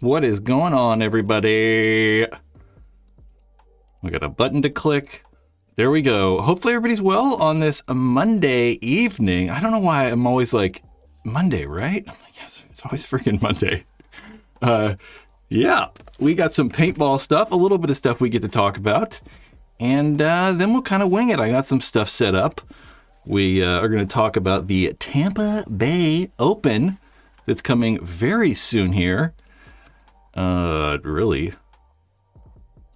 What is going on, everybody? We got a button to click. There we go. Hopefully everybody's well on this Monday evening. I don't know why I'm always like, Monday, right? I'm like, yes, it's always freaking Monday. Yeah, we got some paintball stuff, a little bit of stuff we get to talk about, and then we'll kind of wing it. I got some stuff set up. We are going to talk about the Tampa Bay Open that's coming very soon here. Really,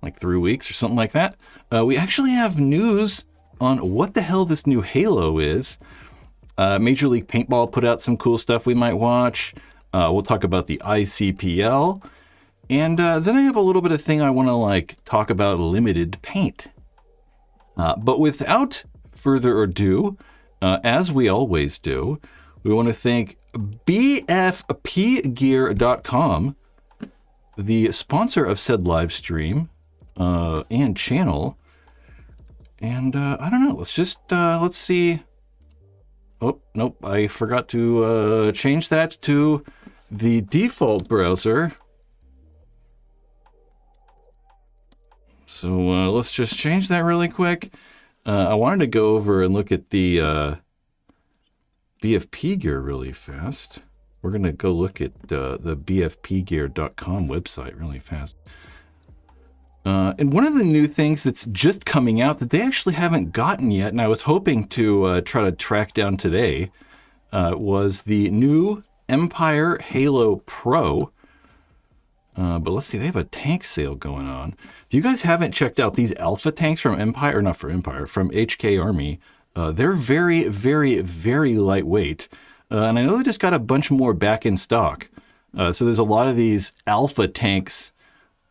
like 3 weeks or something like that. We actually have news on what the hell this new Halo is. Major League Paintball put out some cool stuff we might watch. We'll talk about the ICPL. And then I have a little bit of thing I want to talk about limited paint. But without further ado, as we always do, we want to thank bfpgear.com, the sponsor of said live stream and channel. And I don't know, let's see. Oh, nope, I forgot to change that to the default browser. So let's just change that really quick. I wanted to go over and look at the BFP gear really fast. We're going to go look at the bfpgear.com website really fast. And one of the new things that's just coming out that they actually haven't gotten yet, and I was hoping to try to track down today, was the new Empire Halo Pro. But let's see, they have a tank sale going on. If you guys haven't checked out these alpha tanks from Empire, or not from Empire, from HK Army, they're very, very, very lightweight. And I know they just got a bunch more back in stock. So there's a lot of these alpha tanks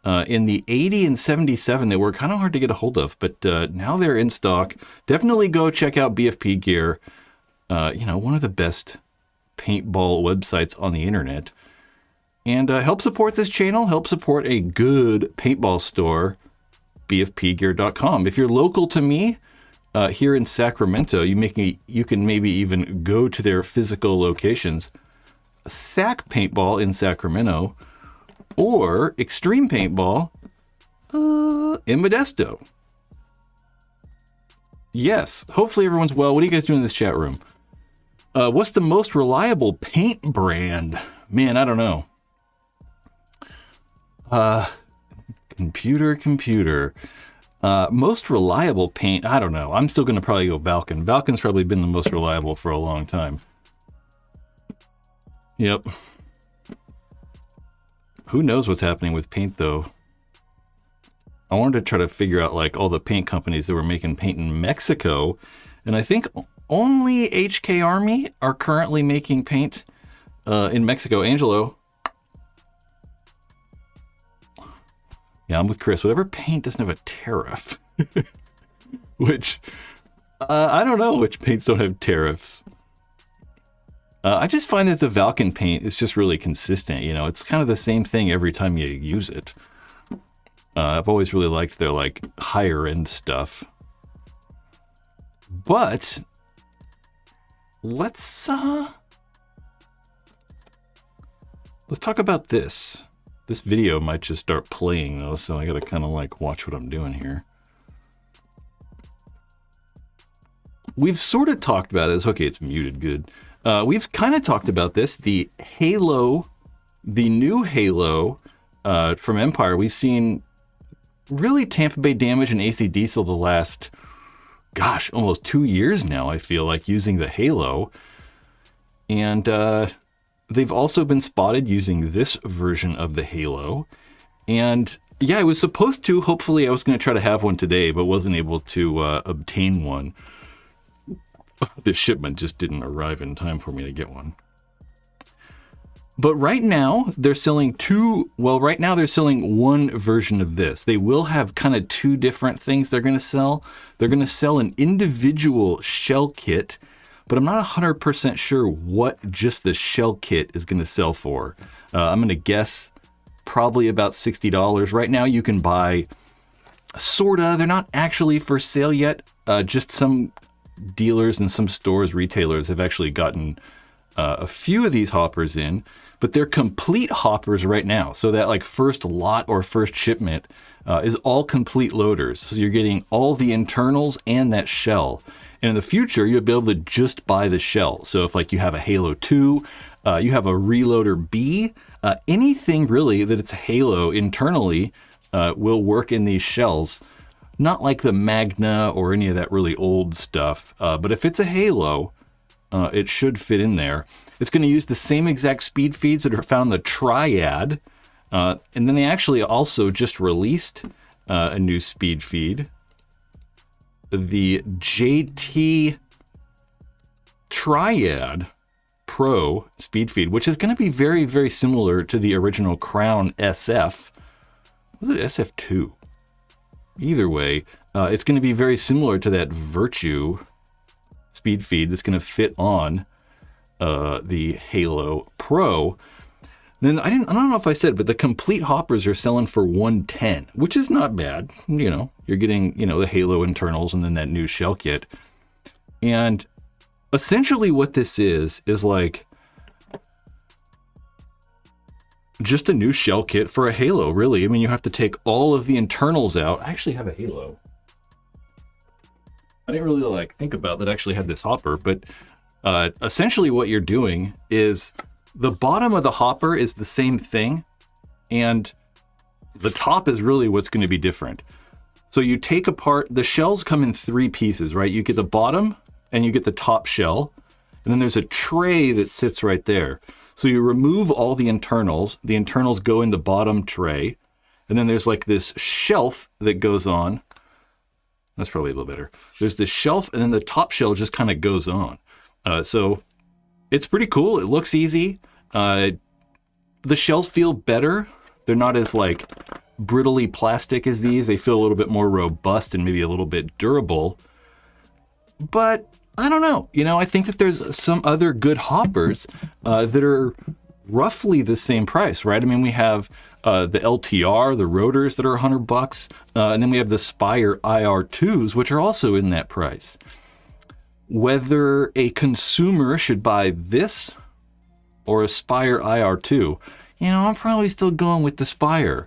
in the 80 and 77 that were kind of hard to get a hold of, but now they're in stock. Definitely go check out BFP Gear. One of the best paintball websites on the internet. And help support this channel, help support a good paintball store, bfpgear.com. If you're local to me here in Sacramento, you can maybe even go to their physical locations. Sac Paintball in Sacramento, or Extreme Paintball in Modesto. Yes, hopefully everyone's well. What are you guys doing in this chat room? What's the most reliable paint brand? Man, I don't know. Computer. Most reliable paint, I don't know. I'm still going to probably go Valken. Valken's probably been the most reliable for a long time. Yep. Who knows what's happening with paint, though? I wanted to try to figure out, all the paint companies that were making paint in Mexico. And I think only HK Army are currently making paint in Mexico. Angelo. Yeah, I'm with Chris. Whatever paint doesn't have a tariff. Which, I don't know which paints don't have tariffs. I just find that the Valken paint is just really consistent. It's kind of the same thing every time you use it. I've always really liked their, higher end stuff. But, let's talk about this. This video might just start playing though, so I gotta kind of watch what I'm doing here. We've sort of talked about this. Okay, it's muted, good. We've kind of talked about this, the Halo, the new Halo from Empire. We've seen really Tampa Bay Damage and AC Diesel the last, gosh, almost 2 years now, I feel like, using the Halo. And they've also been spotted using this version of the Halo. And yeah, I was supposed to, hopefully I was going to try to have one today, but wasn't able to obtain one. The shipment just didn't arrive in time for me to get one. But right now, they're selling one version of this. They will have kind of two different things they're going to sell. They're going to sell an individual shell kit, but I'm not 100% sure what just the shell kit is going to sell for. I'm going to guess probably about $60. Right now you can buy, they're not actually for sale yet. Just some dealers and some stores, retailers have actually gotten a few of these hoppers in, but they're complete hoppers right now. So that like first lot or first shipment is all complete loaders. So you're getting all the internals and that shell. And in the future, you'll be able to just buy the shell. So if like you have a Halo 2, you have a Reloader B, anything really that it's a Halo internally will work in these shells. Not like the Magna or any of that really old stuff. But if it's a Halo, it should fit in there. It's going to use the same exact speed feeds that are found in the Triad. And then they actually also just released a new speed feed. The JT Triad Pro speed feed, which is going to be very, very similar to the original Crown SF. Was it SF2? Either way, it's going to be very similar to that Virtue speed feed that's going to fit on the Halo Pro. Then I don't know if I said, but the complete hoppers are selling for $110, which is not bad. You know, you're getting, you know, the Halo internals and then that new shell kit. And essentially what this is like just a new shell kit for a Halo, really. I mean, you have to take all of the internals out. I actually have a Halo. I didn't really like think about that I actually had this hopper, but essentially what you're doing is the bottom of the hopper is the same thing, and the top is really what's going to be different. So you take apart, the shells come in 3 pieces, right? You get the bottom and you get the top shell, and then there's a tray that sits right there. So you remove all the internals go in the bottom tray, and then there's like this shelf that goes on. That's probably a little better. There's the shelf, and then the top shell just kind of goes on. So it's pretty cool. It looks easy. The shells feel better. They're not as like brittly plastic as these. They feel a little bit more robust and maybe a little bit durable. But I don't know. You know, I think that there's some other good hoppers that are roughly the same price, right? I mean, we have the LTR, the rotors that are $100, and then we have the Spire IR2s, which are also in that price. Whether a consumer should buy this or a Spire IR2, you know, I'm probably still going with the Spire.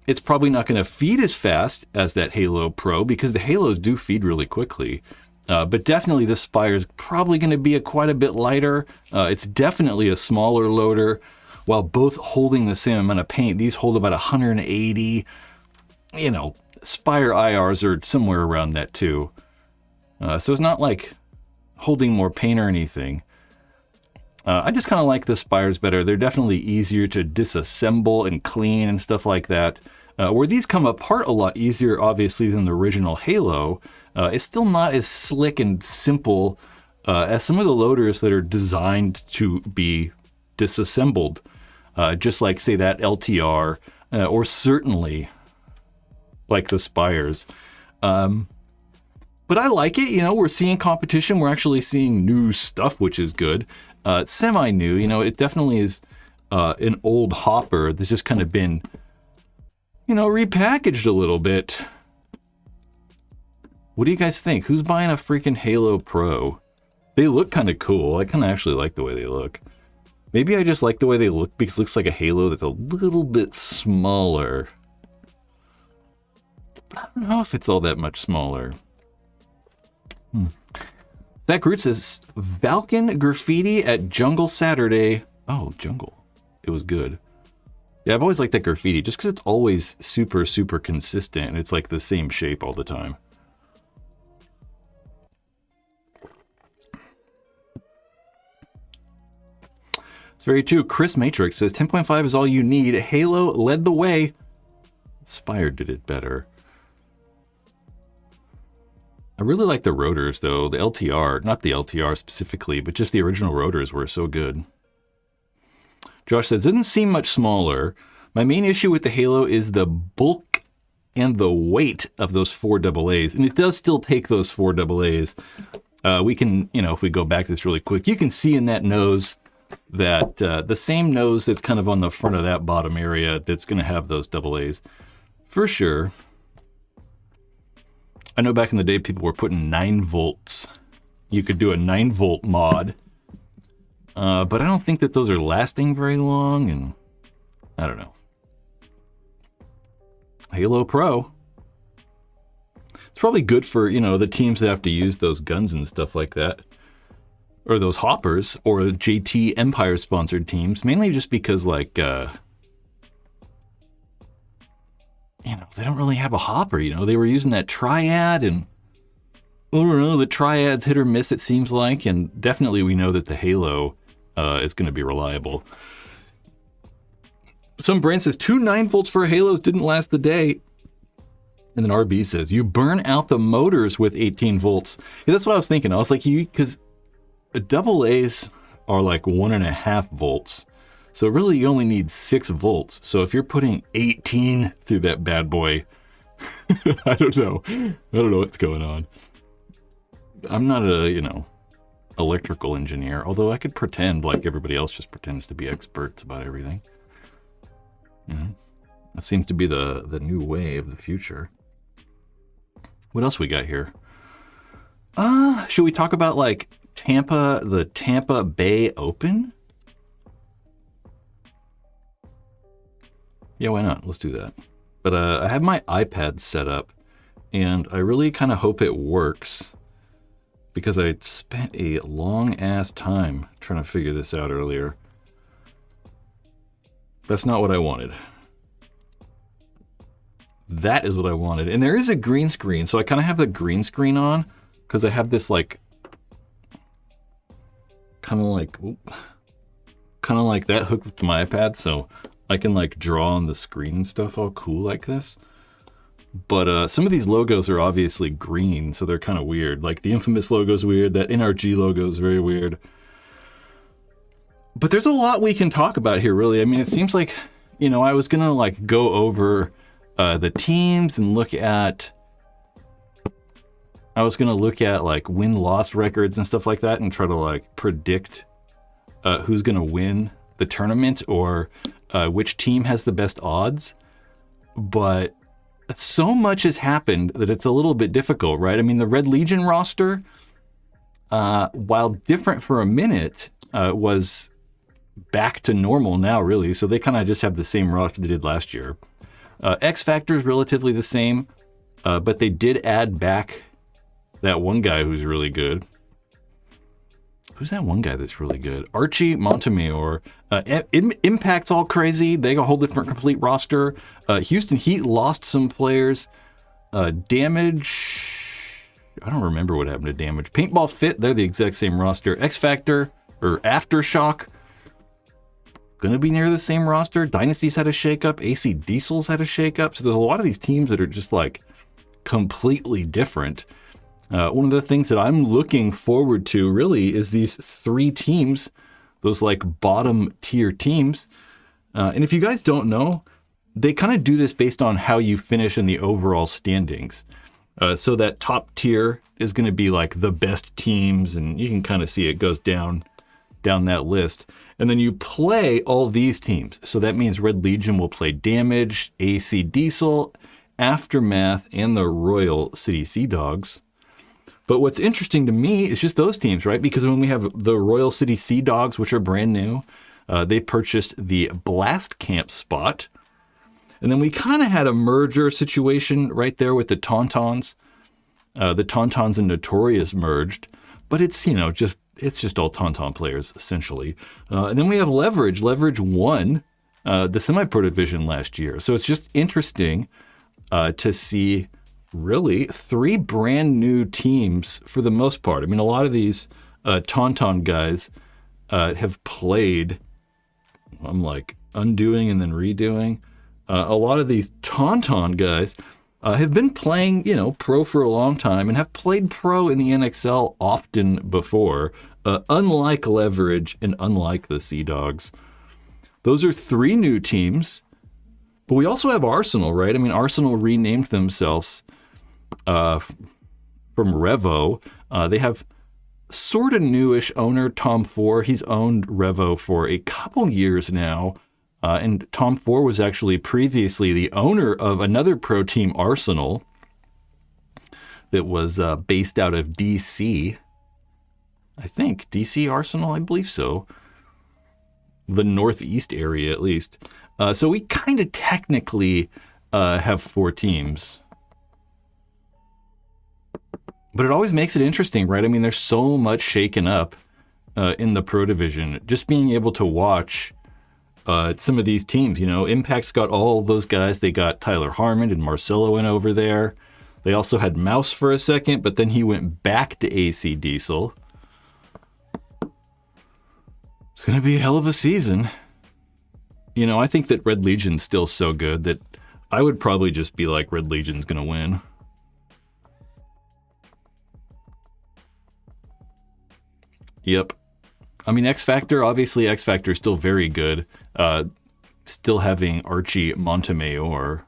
It's probably not going to feed as fast as that Halo Pro because the Halos do feed really quickly. But definitely the Spire is probably going to be quite a bit lighter. It's definitely a smaller loader. While both holding the same amount of paint, these hold about 180. You know, Spire IRs are somewhere around that too. So it's not like holding more paint or anything. I just kind of like the Spires better. They're definitely easier to disassemble and clean and stuff like that. Where these come apart a lot easier, obviously, than the original Halo. It's still not as slick and simple as some of the loaders that are designed to be disassembled. Just like, say, that LTR, or certainly like the Spires. But I like it. You know, we're seeing competition. We're actually seeing new stuff, which is good. Semi-new, you know, it definitely is an old hopper that's just kind of been, you know, repackaged a little bit. What do you guys think? Who's buying a freaking Halo Pro? They look kind of cool. I kind of actually like the way they look. Maybe I just like the way they look because it looks like a Halo that's a little bit smaller. But I don't know if it's all that much smaller. Zach Root says, Valken graffiti at Jungle Saturday. Oh, Jungle. It was good. Yeah, I've always liked that graffiti just because it's always super, super consistent and it's like the same shape all the time. It's very true. Chris Matrix says 10.5 is all you need. Halo led the way. Spire did it better. I really like the rotors, though. The LTR, not the LTR specifically, but just the original rotors were so good. Josh says, doesn't seem much smaller. My main issue with the Halo is the bulk and the weight of those 4 AA's. And it does still take those 4 AA's. We can, you know, if we go back to this really quick, you can see in that nose that the same nose that's kind of on the front of that bottom area that's going to have those AA's. For sure. I know back in the day people were putting 9 volts. You could do a 9 volt mod But I don't think that those are lasting very long, and I don't know. Halo Pro. It's probably good for, the teams that have to use those guns and stuff like that. Or those hoppers, or JT Empire sponsored teams, mainly just because, like, they don't really have a hopper, They were using that Triad, and I don't know, the Triad's hit or miss, it seems like, and definitely we know that the Halo is going to be reliable. Some brand says 2 9-volts for Halos didn't last the day. And then RB says, you burn out the motors with 18 volts. Yeah, that's what I was thinking. I was like, because double A's are like 1.5 volts. So really you only need 6 volts. So if you're putting 18 through that bad boy, I don't know what's going on. I'm not a, electrical engineer, although I could pretend like everybody else just pretends to be experts about everything. That seems to be the new way of the future. What else we got here? Should we talk about like the Tampa Bay Open? Yeah, why not? Let's do that. But I have my iPad set up, and I really kind of hope it works because I spent a long ass time trying to figure this out earlier. That's not what I wanted. That is what I wanted. And there is a green screen, so I kind of have the green screen on because I have this like kind of like that hooked up to my iPad, so I can like draw on the screen and stuff all cool like this. But some of these logos are obviously green, so they're kind of weird. Like the Infamous logo is weird. That NRG logo is very weird. But there's a lot we can talk about here, really. I mean, it seems like, I was going to like go over the teams and look at like win-loss records and stuff like that and try to like predict who's going to win the tournament or which team has the best odds. But so much has happened that it's a little bit difficult, right? I mean, the Red Legion roster, while different for a minute, was back to normal now, really. So they kind of just have the same roster they did last year. X Factor is relatively the same, but they did add back that one guy who's really good. Who's that one guy that's really good? Archie Montemayor. Impact's all crazy. They got a whole different complete roster. Houston Heat lost some players. Damage, I don't remember what happened to Damage. Paintball Fit, they're the exact same roster. X Factor, or Aftershock, gonna be near the same roster. Dynasty's had a shakeup. AC Diesel's had a shakeup. So there's a lot of these teams that are just like completely different. One of the things that I'm looking forward to really is these 3 teams, those like bottom tier teams. And if you guys don't know, they kind of do this based on how you finish in the overall standings. So that top tier is going to be like the best teams, and you can kind of see it goes down that list. And then you play all these teams. So that means Red Legion will play Damage, AC Diesel, Aftermath, and the Royal City Sea Dogs. But what's interesting to me is just those teams, right? Because when we have the Royal City Sea Dogs, which are brand new, they purchased the Blast Camp spot. And then we kind of had a merger situation right there with the Tauntauns. The Tauntauns and Notorious merged. But it's, it's just all Tauntaun players, essentially. And then we have Leverage. Leverage won the Semi-Pro Division last year. So it's just interesting to see really 3 brand new teams for the most part. I mean, a lot of these Tauntaun guys have played, I'm like undoing and then redoing. A lot of these Tauntaun guys have been playing, pro for a long time and have played pro in the NXL often before, unlike Leverage and unlike the Sea Dogs. Those are 3 new teams, but we also have Arsenal, right? I mean, Arsenal renamed themselves from Revo. They have sort of newish owner, Tom 4. He's owned Revo for a couple years now. And Tom 4 was actually previously the owner of another pro team, Arsenal, that was based out of DC. I think DC Arsenal, I believe so. the Northeast area at least. So we kind of technically have 4 teams. But it always makes it interesting, right? I mean, there's so much shaken up in the Pro Division. Just being able to watch some of these teams, you know, Impact's got all those guys. They got Tyler Harmon and Marcelo in over there. They also had Mouse for a second, but then he went back to AC Diesel. It's going to be a hell of a season. You know, I think that Red Legion's still so good that I would probably just be like, Red Legion's going to win. Yep. I mean, X Factor, obviously X Factor is still very good. Still having Archie Montemayor.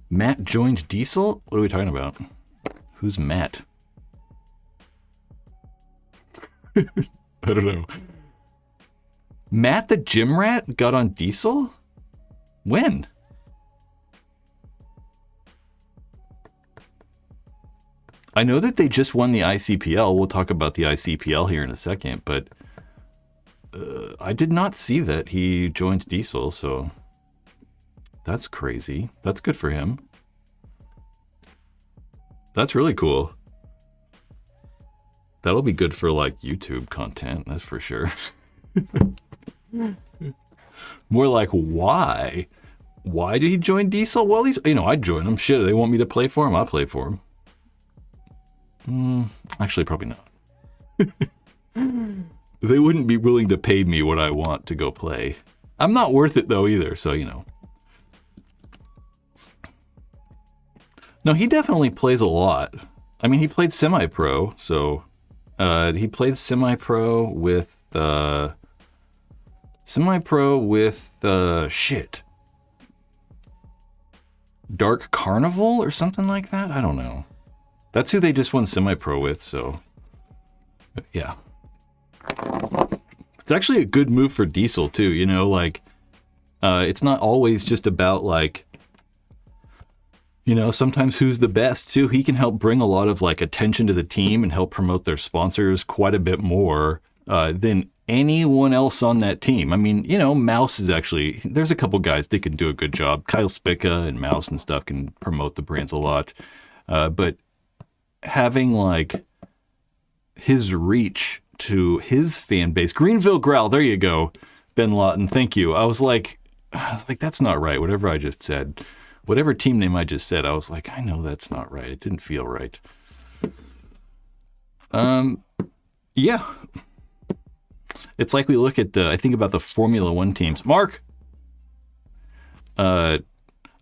Matt joined Diesel? What are we talking about? Who's Matt? I don't know. Matt the Gym Rat got on Diesel? When? I know that they just won the ICPL. We'll talk about the ICPL here in a second, but I did not see that he joined Diesel, so that's crazy. That's good for him. That's really cool. That'll be good for like YouTube content, that's for sure. More like, why? Why did he join Diesel? Well, he's, you know, I'd join him. Shit, they want me to play for him, I'll play for him. Actually, probably not. They wouldn't be willing to pay me what I want to go play. I'm not worth it though either, so you know. No, he definitely plays a lot. I mean, he played semi-pro, so he played semi-pro with shit. Dark Carnival or something like that? I don't know. That's who they just won semi-pro with, so yeah. It's actually a good move for Diesel too, you know, like it's not always just about like, you know, sometimes who's the best too. He can help bring a lot of like attention to the team and help promote their sponsors quite a bit more than anyone else on that team. I mean, you know, Mouse is actually, there's a couple guys that can do a good job. Kyle Spica and Mouse and stuff can promote the brands a lot. But having like his reach to his fan base, Greenville Growl, there you go, Ben Lawton, thank you. I was like, that's not right, whatever I just said. Whatever team name I just said, I was like, I know that's not right. It didn't feel right. Yeah. It's like we look at I think about the Formula One teams. Mark! I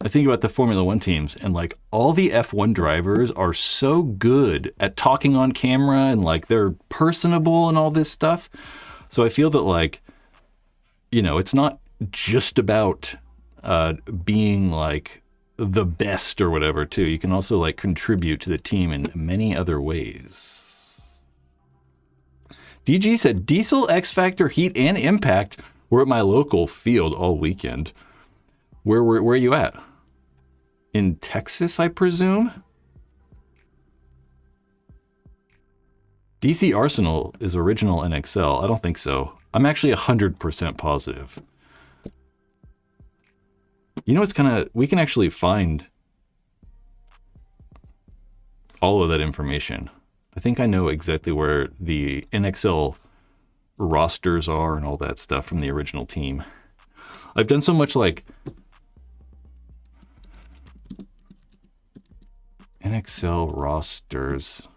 think about the Formula One teams and like all the F1 drivers are so good at talking on camera and like they're personable and all this stuff. So I feel that like, you know, it's not just about being like the best or whatever too. You can also like contribute to the team in many other ways. DG said Diesel, X Factor, Heat, and Impact were at my local field all weekend. Where are you at? In Texas, I presume? DC Arsenal is original NXL. I don't think so. I'm actually 100% positive. You know, it's kind of, we can actually find all of that information. I think I know exactly where the NXL rosters are and all that stuff from the original team. I've done so much like NXL rosters.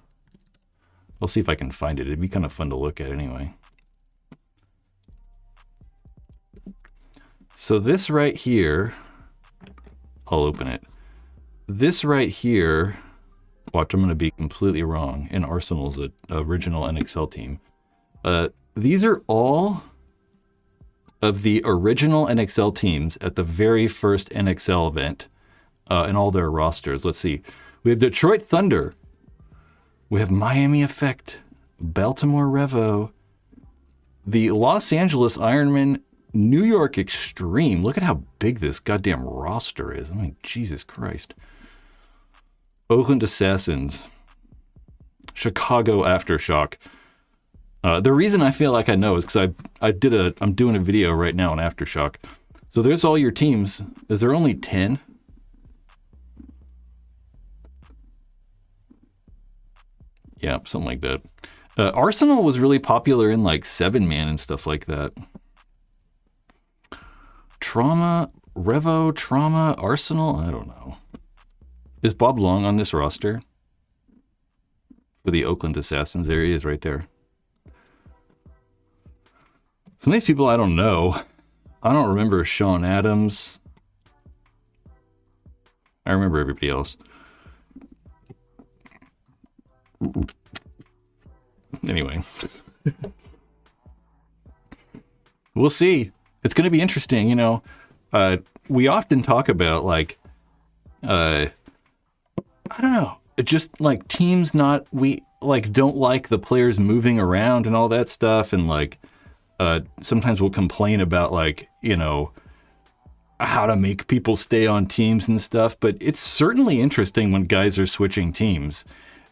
I'll see if I can find it. It'd be kind of fun to look at anyway. So this right here, I'll open it. This right here, watch, I'm going to be completely wrong. And Arsenal's an original NXL team. These are all of the original NXL teams at the very first NXL event and all their rosters. Let's see. We have Detroit Thunder. We have Miami Effect, Baltimore Revo, the Los Angeles Ironman, New York Extreme. Look at how big this goddamn roster is. I mean, Jesus Christ. Oakland Assassins, Chicago Aftershock, The reason I feel like I know is because I'm doing a video right now on Aftershock. So there's all your teams. Is there only 10? Yeah, something like that. Arsenal was really popular in like 7-man and stuff like that. Trauma, Revo, Trauma, Arsenal? I don't know. Is Bob Long on this roster? For the Oakland Assassins, there he is right there. Some of these people I don't know. I don't remember Sean Adams. I remember everybody else. Anyway. We'll see. It's going to be interesting, you know. We often talk about, like, I don't know. It's just, like, teams we, like, don't like the players moving around and all that stuff. And, like, sometimes we'll complain about, like, you know, how to make people stay on teams and stuff. But it's certainly interesting when guys are switching teams.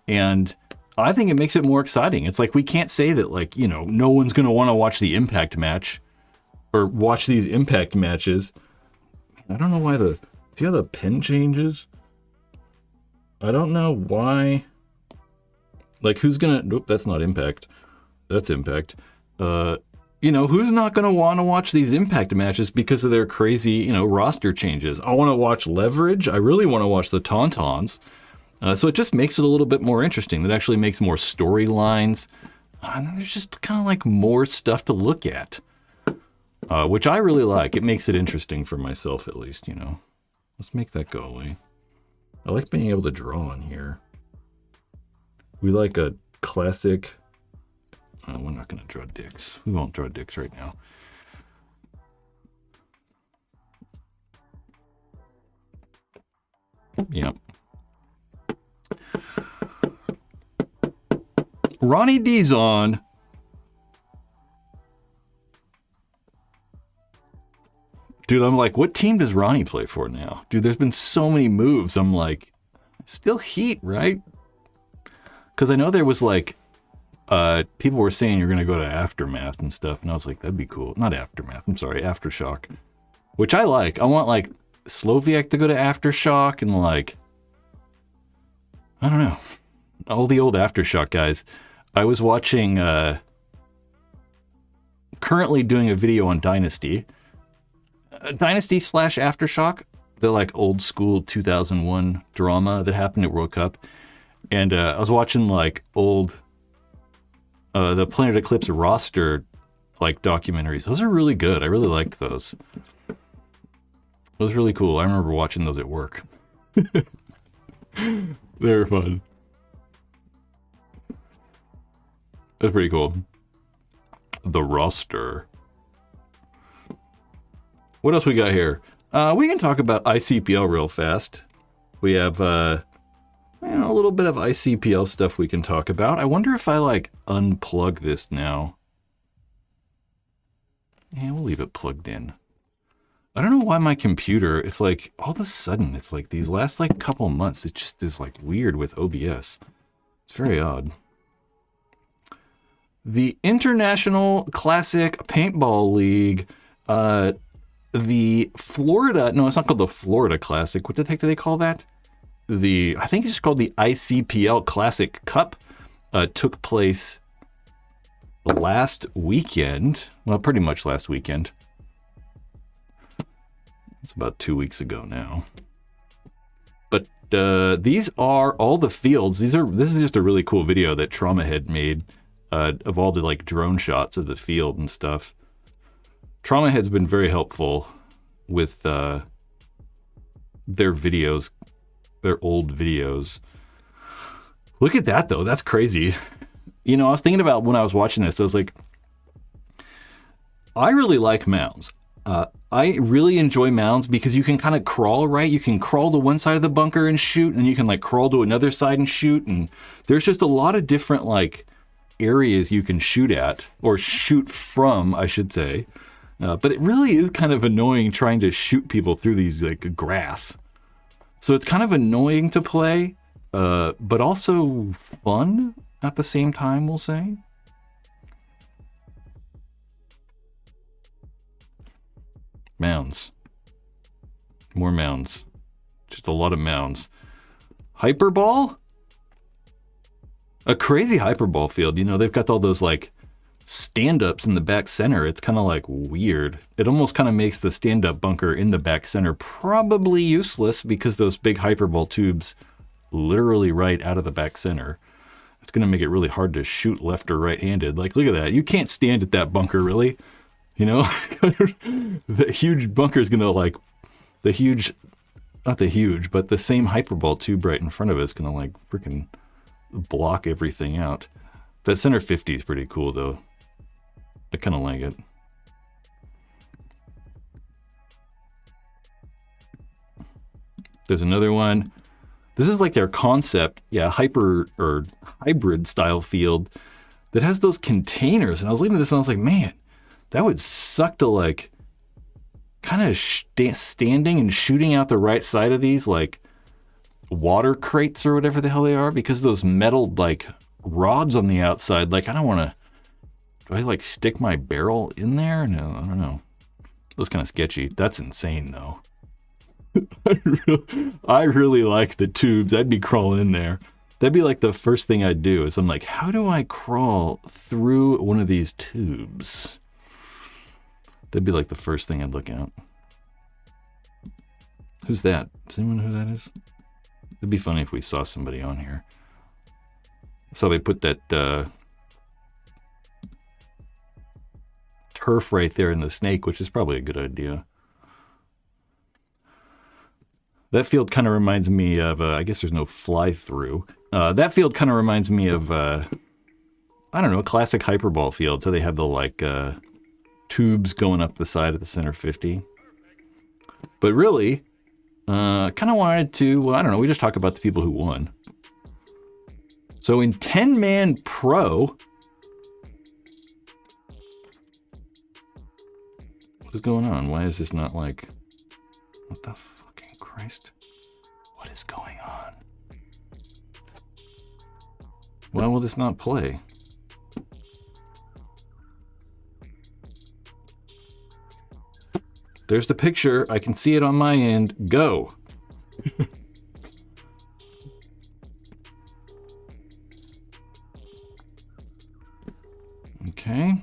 And I think it makes it more exciting. It's like we can't say that, like, you know, no one's going to want to watch the Impact match or watch these Impact matches. I don't know why see how the pen changes? I don't know why. Like, who's going to... Nope, that's not Impact. That's Impact. You know, who's not going to want to watch these Impact matches because of their crazy, you know, roster changes? I want to watch Leverage. I really want to watch the Tauntauns. So it just makes it a little bit more interesting. That actually makes more storylines. And then there's just kind of like more stuff to look at, which I really like. It makes it interesting for myself, at least, you know. Let's make that go away. I like being able to draw on here. We like a classic... we're not going to draw dicks. We won't draw dicks right now. Yep. Ronnie D's on. Dude, I'm like, what team does Ronnie play for now? Dude, there's been so many moves. I'm like, still Heat, right? Because I know there was like, people were saying you're going to go to Aftermath and stuff. And I was like, that'd be cool. Not Aftermath. I'm sorry. Aftershock. Which I like. I want like Sloviak to go to Aftershock and like, I don't know. All the old Aftershock guys. I was watching, currently doing a video on Dynasty. Dynasty / Aftershock. The like old school 2001 drama that happened at World Cup. And I was watching like old, the Planet Eclipse roster like documentaries. Those are really good. I really liked those. It was really cool. I remember watching those at work. They were fun. That's pretty cool. The roster. What else we got here? We can talk about ICPL real fast. We have a little bit of ICPL stuff we can talk about. I wonder if I like unplug this now. Yeah, we'll leave it plugged in. I don't know why my computer, it's like all of a sudden, it's like these last like couple months, it just is like weird with OBS. It's very odd. The International Classic Paintball League, the Florida, no, it's not called the Florida Classic. What the heck do they call that? I think it's called the ICPL Classic Cup, took place last weekend. Well, pretty much last weekend. It's about 2 weeks ago now. But these are all the fields. This is just a really cool video that Trauma had made of all the like drone shots of the field and stuff. Trauma Head's been very helpful with their videos, their old videos. Look at that though, that's crazy. You know, I was thinking about when I was watching this, I was like, I really like mounds. I really enjoy mounds because you can kind of crawl, right? You can crawl to one side of the bunker and shoot, and you can like crawl to another side and shoot, and there's just a lot of different like areas you can shoot at, or shoot from, I should say. But it really is kind of annoying trying to shoot people through these like grass. So it's kind of annoying to play, but also fun at the same time, we'll say. Mounds. More mounds. Just a lot of mounds. Hyperball? A crazy hyperball field. You know, they've got all those like stand-ups in the back center. It's kind of like weird. It almost kind of makes the stand-up bunker in the back center probably useless because those big hyperball tubes literally right out of the back center. It's going to make it really hard to shoot left or right-handed. Like, look at that. You can't stand at that bunker, really. You know? The huge bunker is going to like, not the huge, but the same hyperball tube right in front of it is going to like freaking block everything out. That center 50 is pretty cool, though. I kind of like it. There's another one. This is like their concept, hybrid style field that has those containers. And I was looking at this and I was like, man, that would suck to like kind of standing and shooting out the right side of these like water crates or whatever the hell they are, because those metal like rods on the outside. Like, I don't want to. Do I like stick my barrel in there? No, I don't know. It was kind of sketchy. That's insane, though. I really like the tubes. I'd be crawling in there. That'd be like the first thing I'd do is I'm like, how do I crawl through one of these tubes? That'd be like the first thing I'd look at. Who's that? Does anyone know who that is? It'd be funny if we saw somebody on here. So they put that turf right there in the snake, which is probably a good idea. That field kind of reminds me of, I guess there's no fly-through. That field kind of reminds me of, I don't know, a classic hyperball field. So they have the, like, tubes going up the side of the center 50. But really, kind of wanted to, well, I don't know, we just talk about the people who won. So in 10-man pro, what is going on? Why is this not like, what the fucking Christ? What is going on? Why will this not play? There's the picture. I can see it on my end. Go. Okay.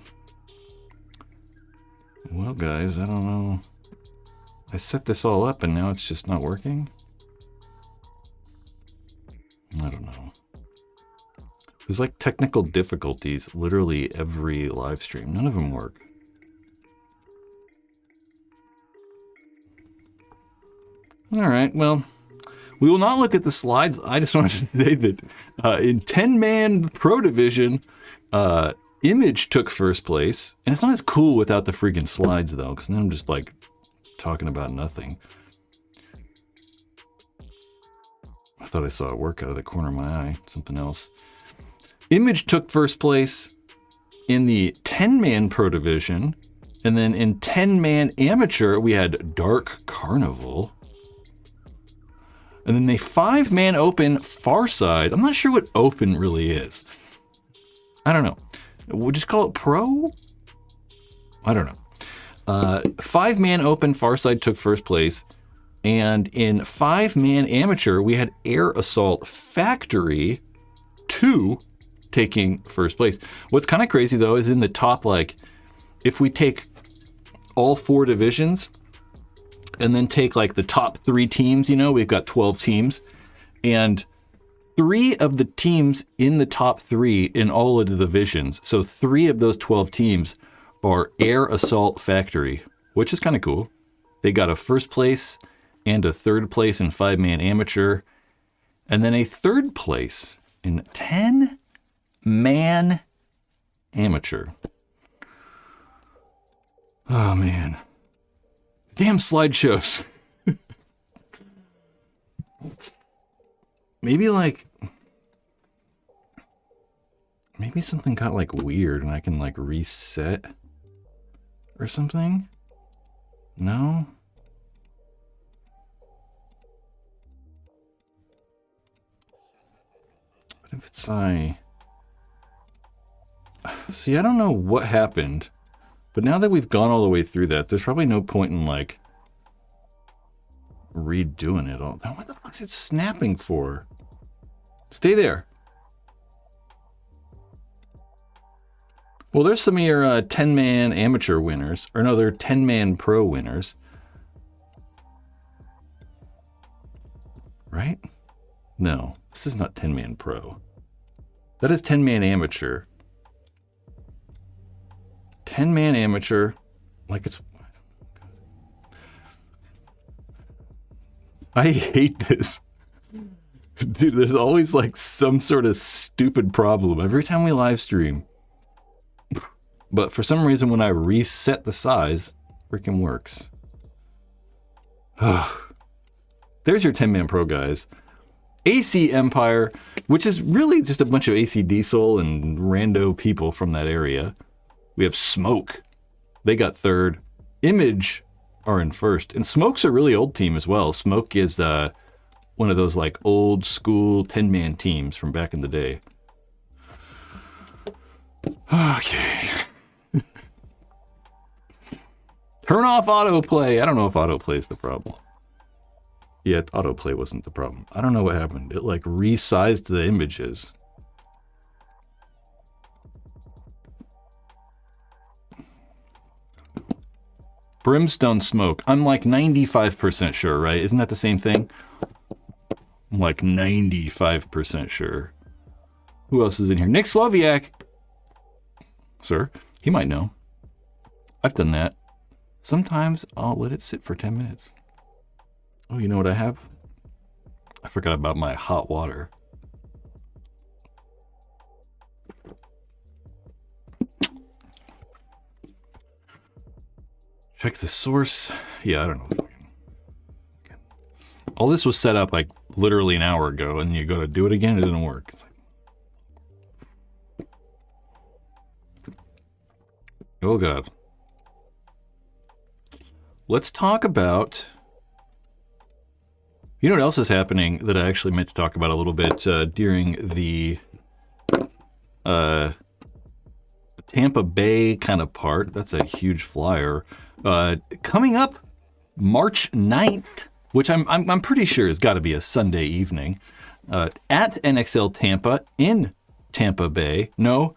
Well, guys, I don't know. I set this all up and now it's just not working. I don't know. There's like technical difficulties literally every live stream. None of them work. All right, well, we will not look at the slides. I just wanted to say that in 10-man pro division, Image took first place. And it's not as cool without the freaking slides, though, because then I'm just like talking about nothing. I thought I saw it work out of the corner of my eye. Something else. Image took first place in the 10-man pro division. And then in 10-man amateur, we had Dark Carnival. And then the 5-man open far side. I'm not sure what open really is. I don't know. We'll just call it pro? I don't know. 5-man open far side took first place. And in 5-man amateur, we had Air Assault Factory 2 taking first place. What's kind of crazy, though, is in the top, like, if we take all 4 divisions and then take, like, the top 3 teams, you know, we've got 12 teams. And 3 of the teams in the top 3 in all of the divisions, so 3 of those 12 teams are Air Assault Factory, which is kind of cool. They got a first place and a third place in 5-man amateur, and then a third place in 10-man amateur. Oh, man. Damn slideshows. Maybe something got like weird and I can like reset or something. No? But if it's see, I don't know what happened, But now that we've gone all the way through that, there's probably no point in, like, redoing it all. What the fuck is it snapping for? Stay there. Well, there's some of your 10-man amateur winners. Or no, they're 10-man pro winners. Right? No, this is not 10-man pro. That is 10-man amateur. 10-man amateur. Like it's... I hate this. Dude, there's always like some sort of stupid problem every time we live stream. But for some reason, when I reset the size, freaking works. There's your 10-man pro, guys. AC Empire, which is really just a bunch of AC Diesel and rando people from that area. We have Smoke. They got third. Image are in first. And Smoke's a really old team as well. Smoke is one of those like old school 10-man teams from back in the day. Okay. Turn off autoplay. I don't know if autoplay is the problem. Yeah, autoplay wasn't the problem. I don't know what happened. It like resized the images. Brimstone Smoke. I'm like 95% sure, right? Isn't that the same thing? I'm like 95% sure. Who else is in here? Nick Sloviak. Sir, he might know. I've done that. Sometimes I'll let it sit for 10 minutes. Oh, you know what I have? I forgot about my hot water. Check the source. Yeah, I don't know. All this was set up like literally an hour ago, and you go to do it again, it didn't work. It's like... Oh, God. Let's talk about... You know what else is happening that I actually meant to talk about a little bit during the Tampa Bay kind of part. That's a huge flyer. Coming up March 9th, which I'm pretty sure has got to be a Sunday evening, at NXL Tampa in Tampa Bay. No,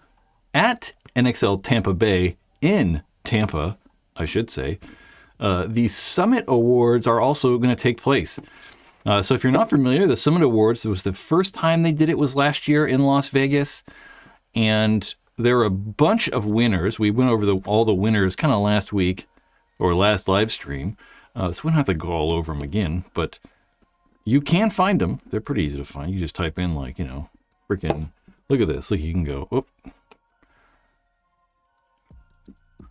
at NXL Tampa Bay in Tampa, I should say. The Summit Awards are also going to take place. So if you're not familiar, the Summit Awards, it was the first time they did it was last year in Las Vegas. And there were a bunch of winners. We went over all the winners kind of last week or last live stream. So we don't have to go all over them again, but you can find them. They're pretty easy to find. You just type in like, you know, freaking, look at this. Look, you can go, oh,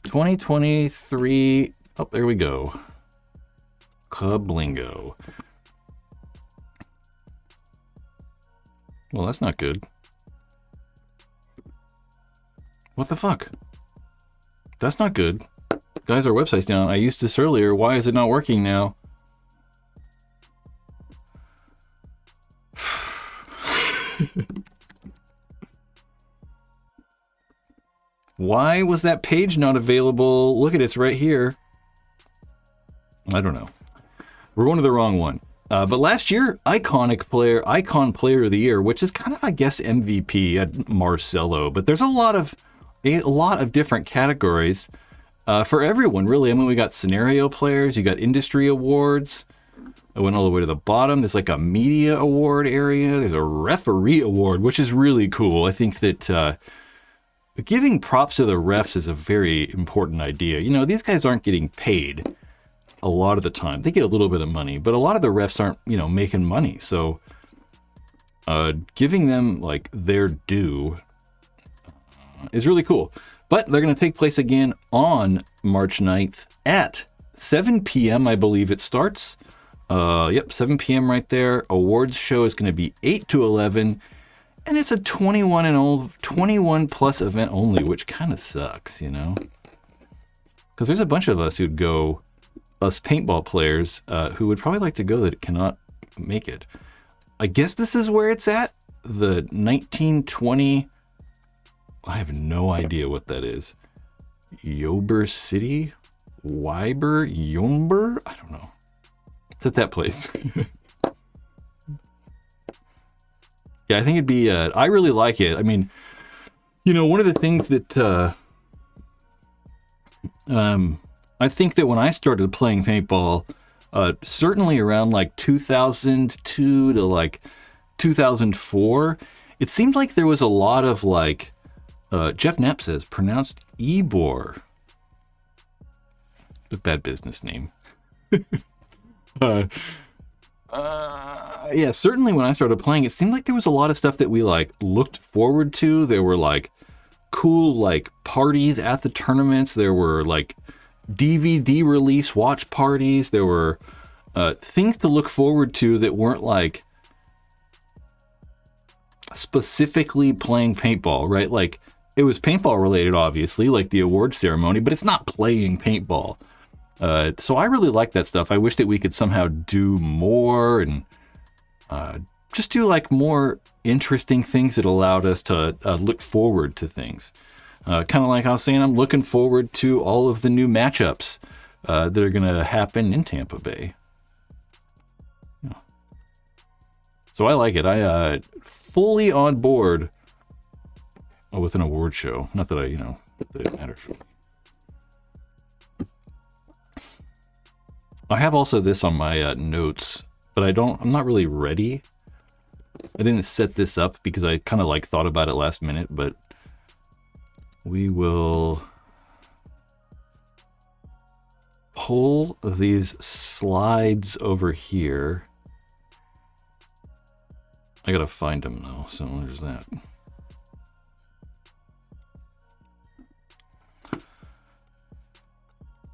2023. Oh, there we go. Kablingo. Well, that's not good. What the fuck? That's not good. Guys, our website's down. I used this earlier. Why is it not working now? Why was that page not available? Look at it, it's right here. I don't know. We're going to the wrong one. But last year, Icon Player of the Year, which is kind of, I guess, MVP at Marcelo. But there's a lot of different categories for everyone, really. I mean, we got scenario players, you got industry awards. I went all the way to the bottom. There's like a media award area. There's a referee award, which is really cool. I think that giving props to the refs is a very important idea. You know, these guys aren't getting paid a lot of the time. They get a little bit of money, but a lot of the refs aren't, you know, making money. So giving them like their due is really cool. But they're going to take place again on March 9th at 7 p.m. I believe it starts. Yep, 7 p.m. right there. Awards show is going to be 8 to 11. And it's a 21 plus event only, which kind of sucks, you know? Because there's a bunch of us who'd go, us paintball players, who would probably like to go that cannot make it. I guess this is where it's at. The 1920. I have no idea what that is. Yober City? Wyber? Yomber? I don't know. It's at that place. Yeah, I think it'd be, I really like it. I mean, you know, one of the things that, I think that when I started playing paintball, certainly around like 2002 to like 2004, it seemed like there was a lot of like, Jeff Knapp says, pronounced Ebor. A bad business name. Yeah, certainly when I started playing, it seemed like there was a lot of stuff that we like looked forward to. There were like cool like parties at the tournaments. There were like DVD release watch parties. There were things to look forward to that weren't like specifically playing paintball, right? Like it was paintball related, obviously, like the award ceremony, but it's not playing paintball. So I really like that stuff. I wish that we could somehow do more and just do like more interesting things that allowed us to look forward to things. Kind of like I was saying, I'm looking forward to all of the new matchups that are going to happen in Tampa Bay. Yeah. So I like it. I fully on board with an award show. Not that that it matters. I have also this on my notes, but I'm not really ready. I didn't set this up because I kind of like thought about it last minute, but we will pull these slides over here. I gotta find them though, so there's that.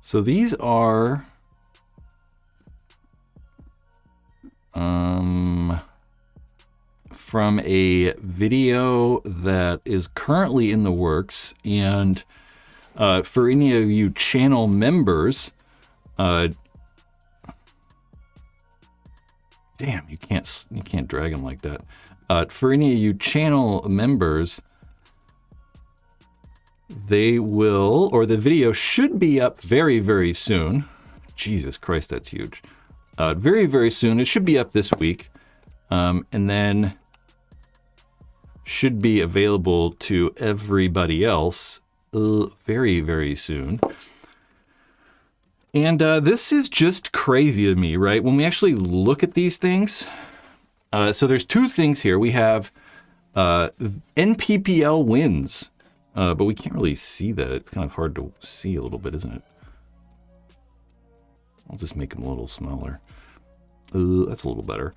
So these are from a video that is currently in the works, and for any of you channel members, damn, you can't drag them like that. For any of you channel members, they will, or the video should be up very, very soon. Jesus Christ, that's huge. Very, very soon. It should be up this week. And then should be available to everybody else very, very soon. And this is just crazy to me, right? When we actually look at these things, so there's two things here. We have NPPL wins, but we can't really see that. It's kind of hard to see a little bit, isn't it? I'll just make them a little smaller. That's a little better.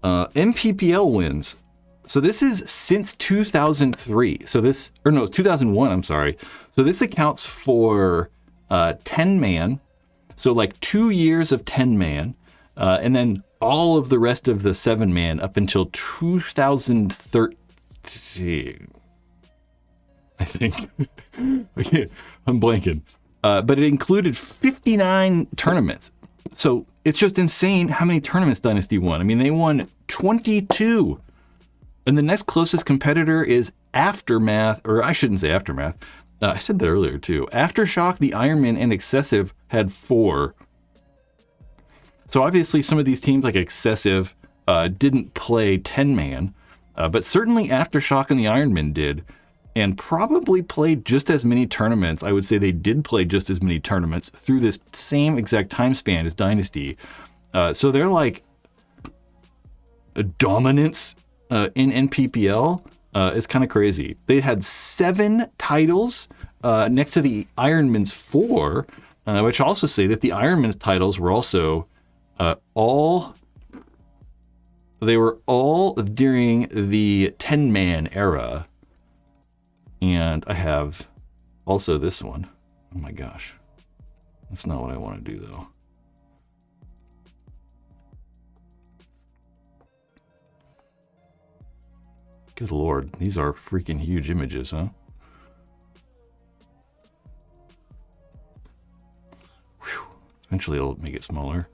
NPPL wins. So this is since 2003. 2001, I'm sorry. So this accounts for 10-man. So like 2 years of 10-man. And then all of the rest of the 7-man up until 2013. I think. I'm blanking. But it included 59 tournaments. So it's just insane how many tournaments Dynasty won. I mean, they won 22. And the next closest competitor is Aftermath, or I shouldn't say Aftermath. I said that earlier too. Aftershock, the Ironman, and Excessive had 4. So obviously some of these teams like Excessive didn't play 10-man, but certainly Aftershock and the Ironman did, and probably played just as many tournaments. I would say they did play just as many tournaments through this same exact time span as Dynasty. So they're like a dominance in NPPL is kind of crazy. They had 7 titles next to the Ironman's 4, which also say that the Ironman's titles were also all during the 10-man era. And I have also this one. Oh my gosh. That's not what I want to do though. Good Lord, these are freaking huge images, huh? Whew. Eventually I'll make it smaller.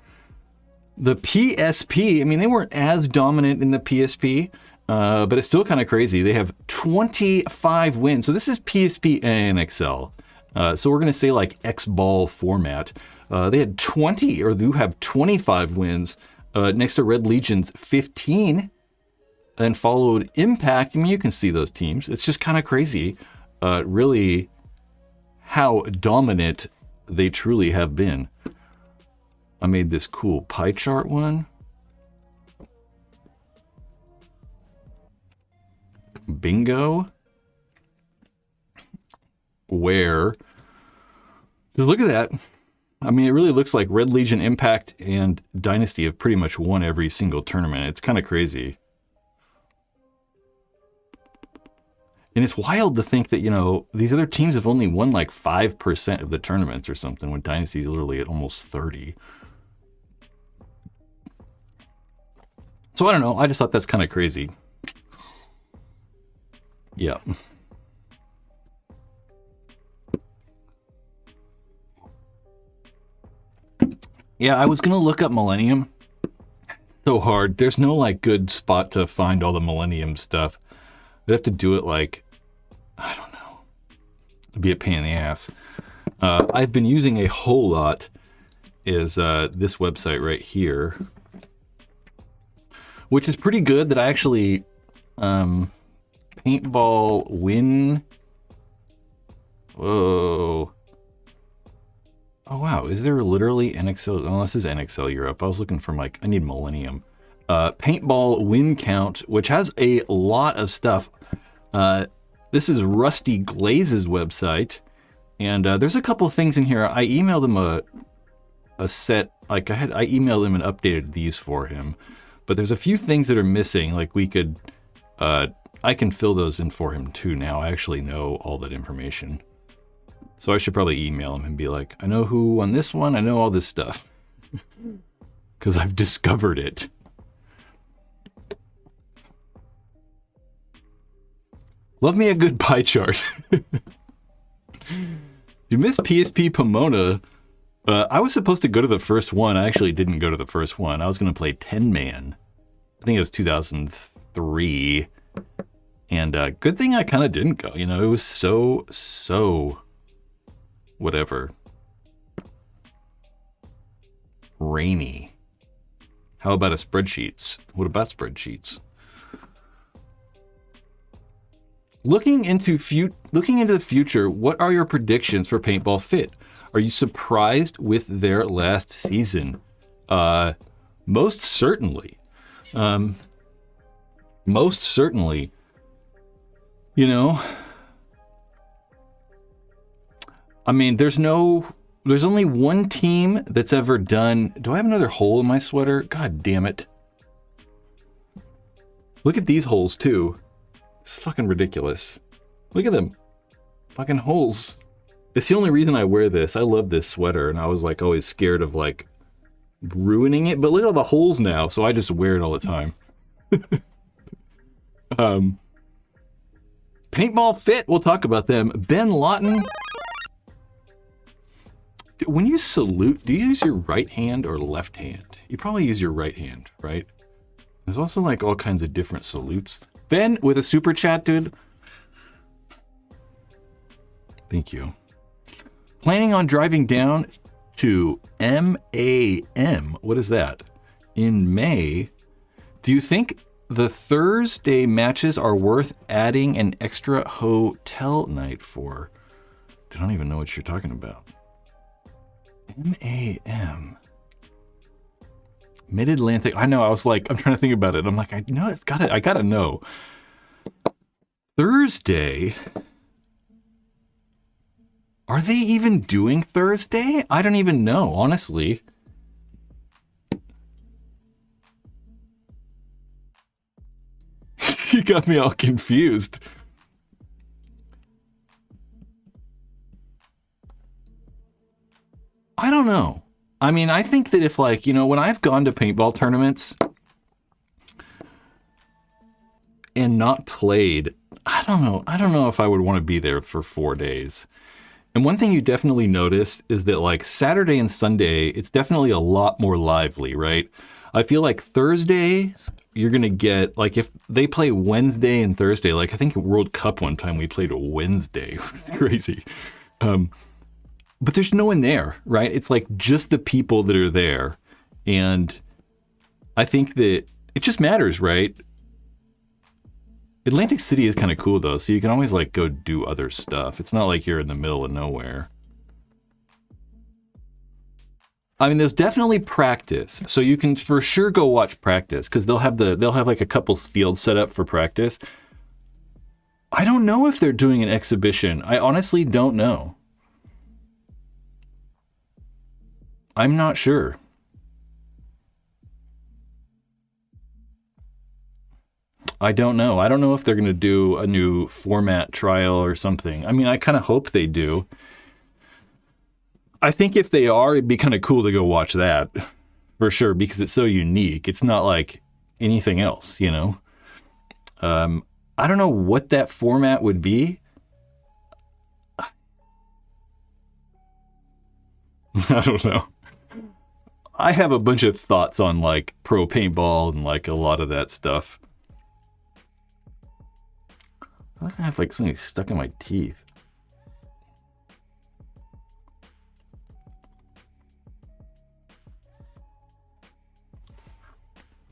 The PSP, I mean, they weren't as dominant in the PSP, but it's still kind of crazy. They have 25 wins. So this is PSP and NXL. So we're going to say like X-ball format. They had 20, or do have 25 wins next to Red Legion's 15, and followed Impact. I mean, you can see those teams. It's just kind of crazy, really, how dominant they truly have been. I made this cool pie chart one. Bingo. Where, look at that. I mean, it really looks like Red Legion, Impact, and Dynasty have pretty much won every single tournament. It's kind of crazy. And it's wild to think that, you know, these other teams have only won like 5% of the tournaments or something, when Dynasty is literally at almost 30. So I don't know. I just thought that's kind of crazy. Yeah. Yeah, I was going to look up Millennium. It's so hard. There's no like good spot to find all the Millennium stuff. We'd have to do it like, I don't know. It'd be a pain in the ass. I've been using a whole lot is this website right here, which is pretty good. That I actually Paintball win. Whoa. Oh wow, is there literally NXL? Oh, this is NXL Europe. I was looking for like, I need Millennium. Paintball win count, which has a lot of stuff. This is Rusty Glaze's website, and there's a couple of things in here. I emailed him a set, like I emailed him and updated these for him, but there's a few things that are missing. Like we could, I can fill those in for him too now. I actually know all that information. So I should probably email him and be like, I know who won this one. I know all this stuff. Because I've discovered it. Love me a good pie chart. You missed PSP Pomona. I was supposed to go to the first one. I actually didn't go to the first one. I was going to play 10-man. I think it was 2003. And good thing I kind of didn't go. You know, it was so... whatever. Rainy. How about a spreadsheets? What about spreadsheets? Looking into the future, what are your predictions for Paintball Fit? Are you surprised with their last season? Most certainly. Most certainly. You know, I mean, there's only one team that's ever done. Do I have another hole in my sweater? God damn it. Look at these holes too. It's fucking ridiculous. Look at them. Fucking holes. It's the only reason I wear this. I love this sweater, and I was like always scared of like ruining it, but look at all the holes now, so I just wear it all the time. Paintball Fit, we'll talk about them. Ben Lawton. When you salute, do you use your right hand or left hand? You probably use your right hand, right? There's also like all kinds of different salutes. Ben with a super chat, dude. Thank you. Planning on driving down to MAM. What is that? In May. Do you think the Thursday matches are worth adding an extra hotel night for? I don't even know what you're talking about. MAM. Mid-Atlantic. I know. I was like, I'm trying to think about it. I'm like, I know it's got it. I gotta know. Thursday. Are they even doing Thursday? I don't even know, honestly. You got me all confused. I don't know. I mean, I think that if like, you know, when I've gone to paintball tournaments and not played, I don't know. I don't know if I would want to be there for 4 days. And one thing you definitely notice is that like Saturday and Sunday, it's definitely a lot more lively, right? I feel like Thursdays, you're going to get, like if they play Wednesday and Thursday, like I think at World Cup one time we played a Wednesday. It was crazy. But there's no one there, right? It's like just the people that are there. And I think that it just matters, right? Atlantic City is kind of cool though, so you can always like go do other stuff. It's not like you're in the middle of nowhere. I mean, there's definitely practice, so you can for sure go watch practice because they'll have like a couple fields set up for practice. I don't know if they're doing an exhibition. I honestly don't know. I'm not sure. I don't know. I don't know if they're going to do a new format trial or something. I mean, I kind of hope they do. I think if they are, it'd be kind of cool to go watch that for sure because it's so unique. It's not like anything else, you know? I don't know what that format would be. I don't know. I have a bunch of thoughts on like pro paintball and like a lot of that stuff. I have like something stuck in my teeth.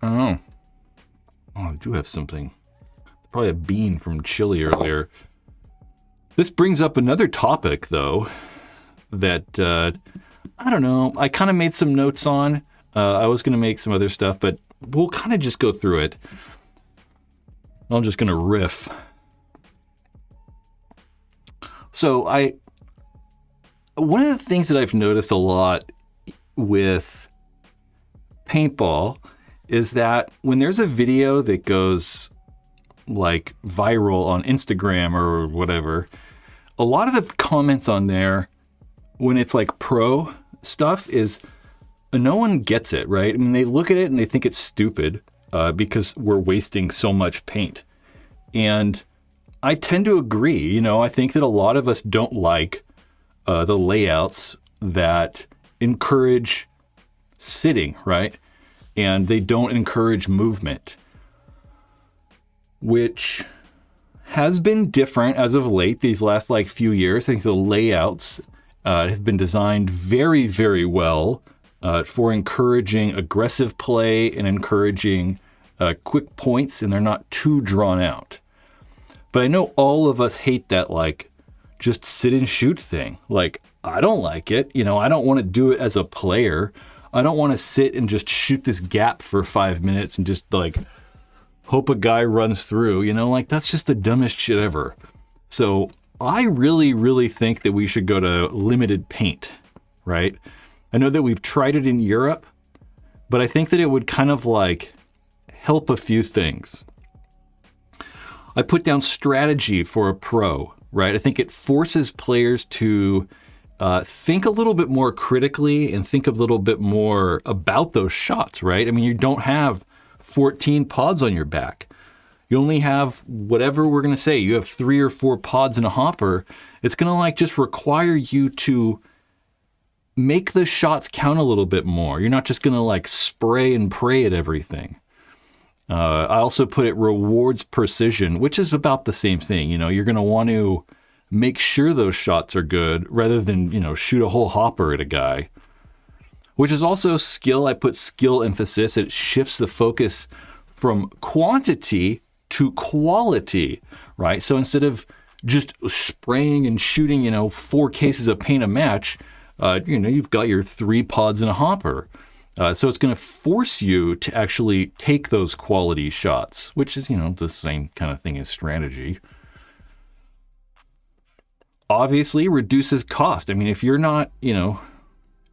I don't know. Oh, I do have something. Probably a bean from chili earlier. This brings up another topic though that I don't know. I kind of made some notes on. I was going to make some other stuff, but we'll kind of just go through it. I'm just going to riff. So one of the things that I've noticed a lot with paintball is that when there's a video that goes like viral on Instagram or whatever, a lot of the comments on there when it's like pro stuff is no one gets it, right? I mean, they look at it and they think it's stupid because we're wasting so much paint. And I tend to agree. You know, I think that a lot of us don't like the layouts that encourage sitting, right? And they don't encourage movement, which has been different as of late, these last like few years. I think the layouts have been designed very, very well for encouraging aggressive play and encouraging quick points, and they're not too drawn out. But I know all of us hate that like just sit and shoot thing. Like, I don't like it. You know, I don't want to do it as a player. I don't want to sit and just shoot this gap for 5 minutes and just like hope a guy runs through, you know, like that's just the dumbest shit ever. So I really, really think that we should go to limited paint, right? I know that we've tried it in Europe, but I think that it would kind of like help a few things. I put down strategy for a pro, right? I think it forces players to think a little bit more critically and think a little bit more about those shots, right? I mean, you don't have 14 pods on your back. You only have whatever we're going to say. You have 3 or 4 pods in a hopper. It's going to like just require you to make the shots count a little bit more. You're not just going to like spray and pray at everything. I also put it rewards precision, which is about the same thing. You know, you're going to want to make sure those shots are good rather than, you know, shoot a whole hopper at a guy, which is also skill. I put skill emphasis. It shifts the focus from quantity to quality, right? So instead of just spraying and shooting, you know, 4 cases of paint a match, you know, you've got your 3 pods in a hopper. So it's going to force you to actually take those quality shots, which is, you know, the same kind of thing as strategy. Obviously reduces cost. I mean, if you're not, you know,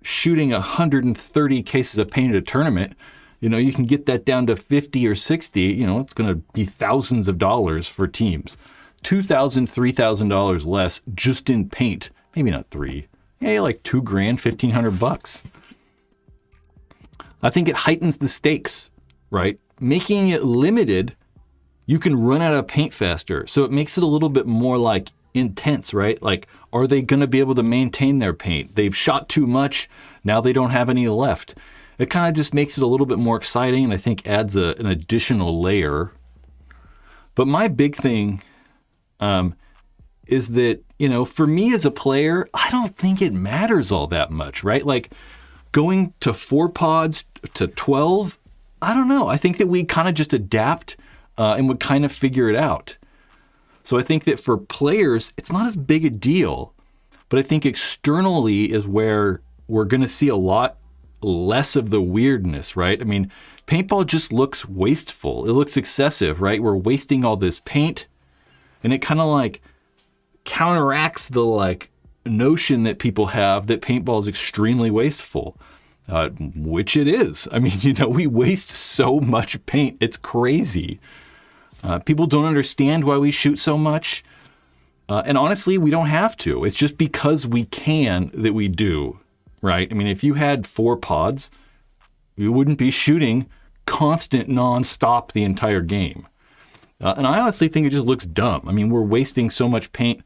shooting 130 cases of paint at a tournament, you know, you can get that down to 50 or 60, you know, it's going to be thousands of dollars for teams. $2,000, $3,000 less just in paint. Maybe not 3. Yeah, like $2,000, $1,500. I think it heightens the stakes, right? Making it limited, you can run out of paint faster. So it makes it a little bit more like intense, right? Like, are they going to be able to maintain their paint? They've shot too much. Now they don't have any left. It kind of just makes it a little bit more exciting and I think adds an additional layer. But my big thing is that for me as a player, I don't think it matters all that much, right? Like going to 4 pods to 12, I don't know. I think that we kind of just adapt and would kind of figure it out. So I think that for players, it's not as big a deal, but I think externally is where we're going to see a lot less of the weirdness, right? I mean, paintball just looks wasteful. It looks excessive, right? We're wasting all this paint, and it kind of like counteracts the like notion that people have that paintball is extremely wasteful, which it is. I mean, we waste so much paint. It's crazy. People don't understand why we shoot so much. And honestly, we don't have to. It's just because we can that we do, right? I mean, if you had 4 pods, you wouldn't be shooting constant nonstop the entire game. And I honestly think it just looks dumb. I mean, we're wasting so much paint.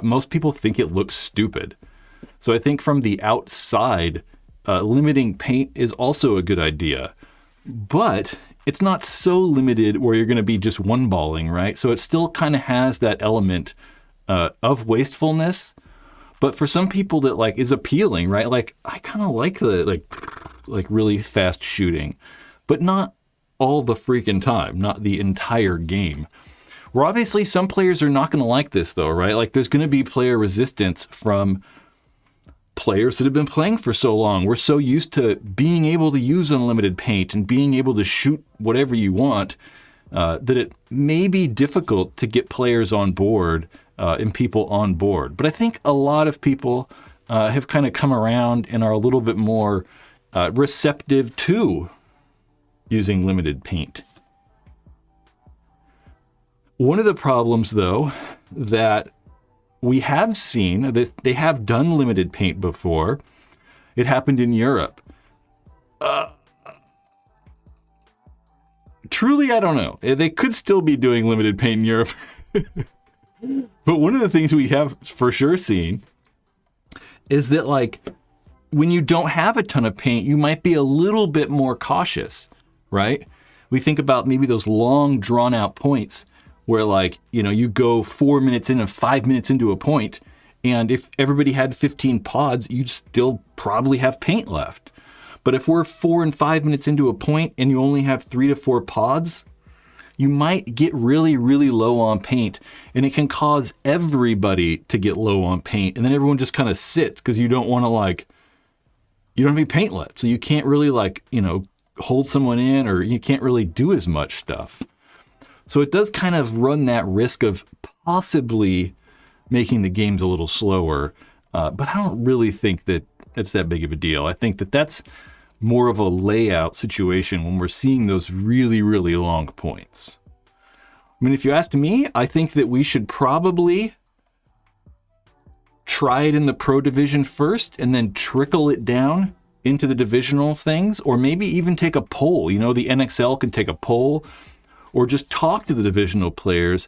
Most people think it looks stupid. So I think from the outside, limiting paint is also a good idea. But it's not so limited where you're going to be just one-balling, right? So it still kind of has that element of wastefulness. But for some people that like is appealing, right? Like I kind of like the like really fast shooting, but not all the freaking time, not the entire game. Where obviously some players are not going to like this though, right? Like there's going to be player resistance from players that have been playing for so long. We're so used to being able to use unlimited paint and being able to shoot whatever you want that it may be difficult to get players on board and people on board. But I think a lot of people have kind of come around and are a little bit more receptive to using limited paint. One of the problems, though, that we have seen, that they have done limited paint before. It happened in Europe. Truly, I don't know. They could still be doing limited paint in Europe. But one of the things we have for sure seen is that, like, when you don't have a ton of paint, you might be a little bit more cautious, right? We think about maybe those long, drawn-out points where, like, you go 4 minutes in and 5 minutes into a point, and if everybody had 15 pods, you'd still probably have paint left. But if we're 4 and 5 minutes into a point and you only have 3 to 4 pods, you might get really, really low on paint, and it can cause everybody to get low on paint, and then everyone just kind of sits because you don't want to, you don't have any paint left, so you can't really, hold someone in, or you can't really do as much stuff. So it does kind of run that risk of possibly making the games a little slower, but I don't really think that it's that big of a deal. I think that that's more of a layout situation when we're seeing those really, really long points. I mean, if you asked me, I think that we should probably try it in the pro division first and then trickle it down into the divisional things, or maybe even take a poll. The NXL could take a poll, or just talk to the divisional players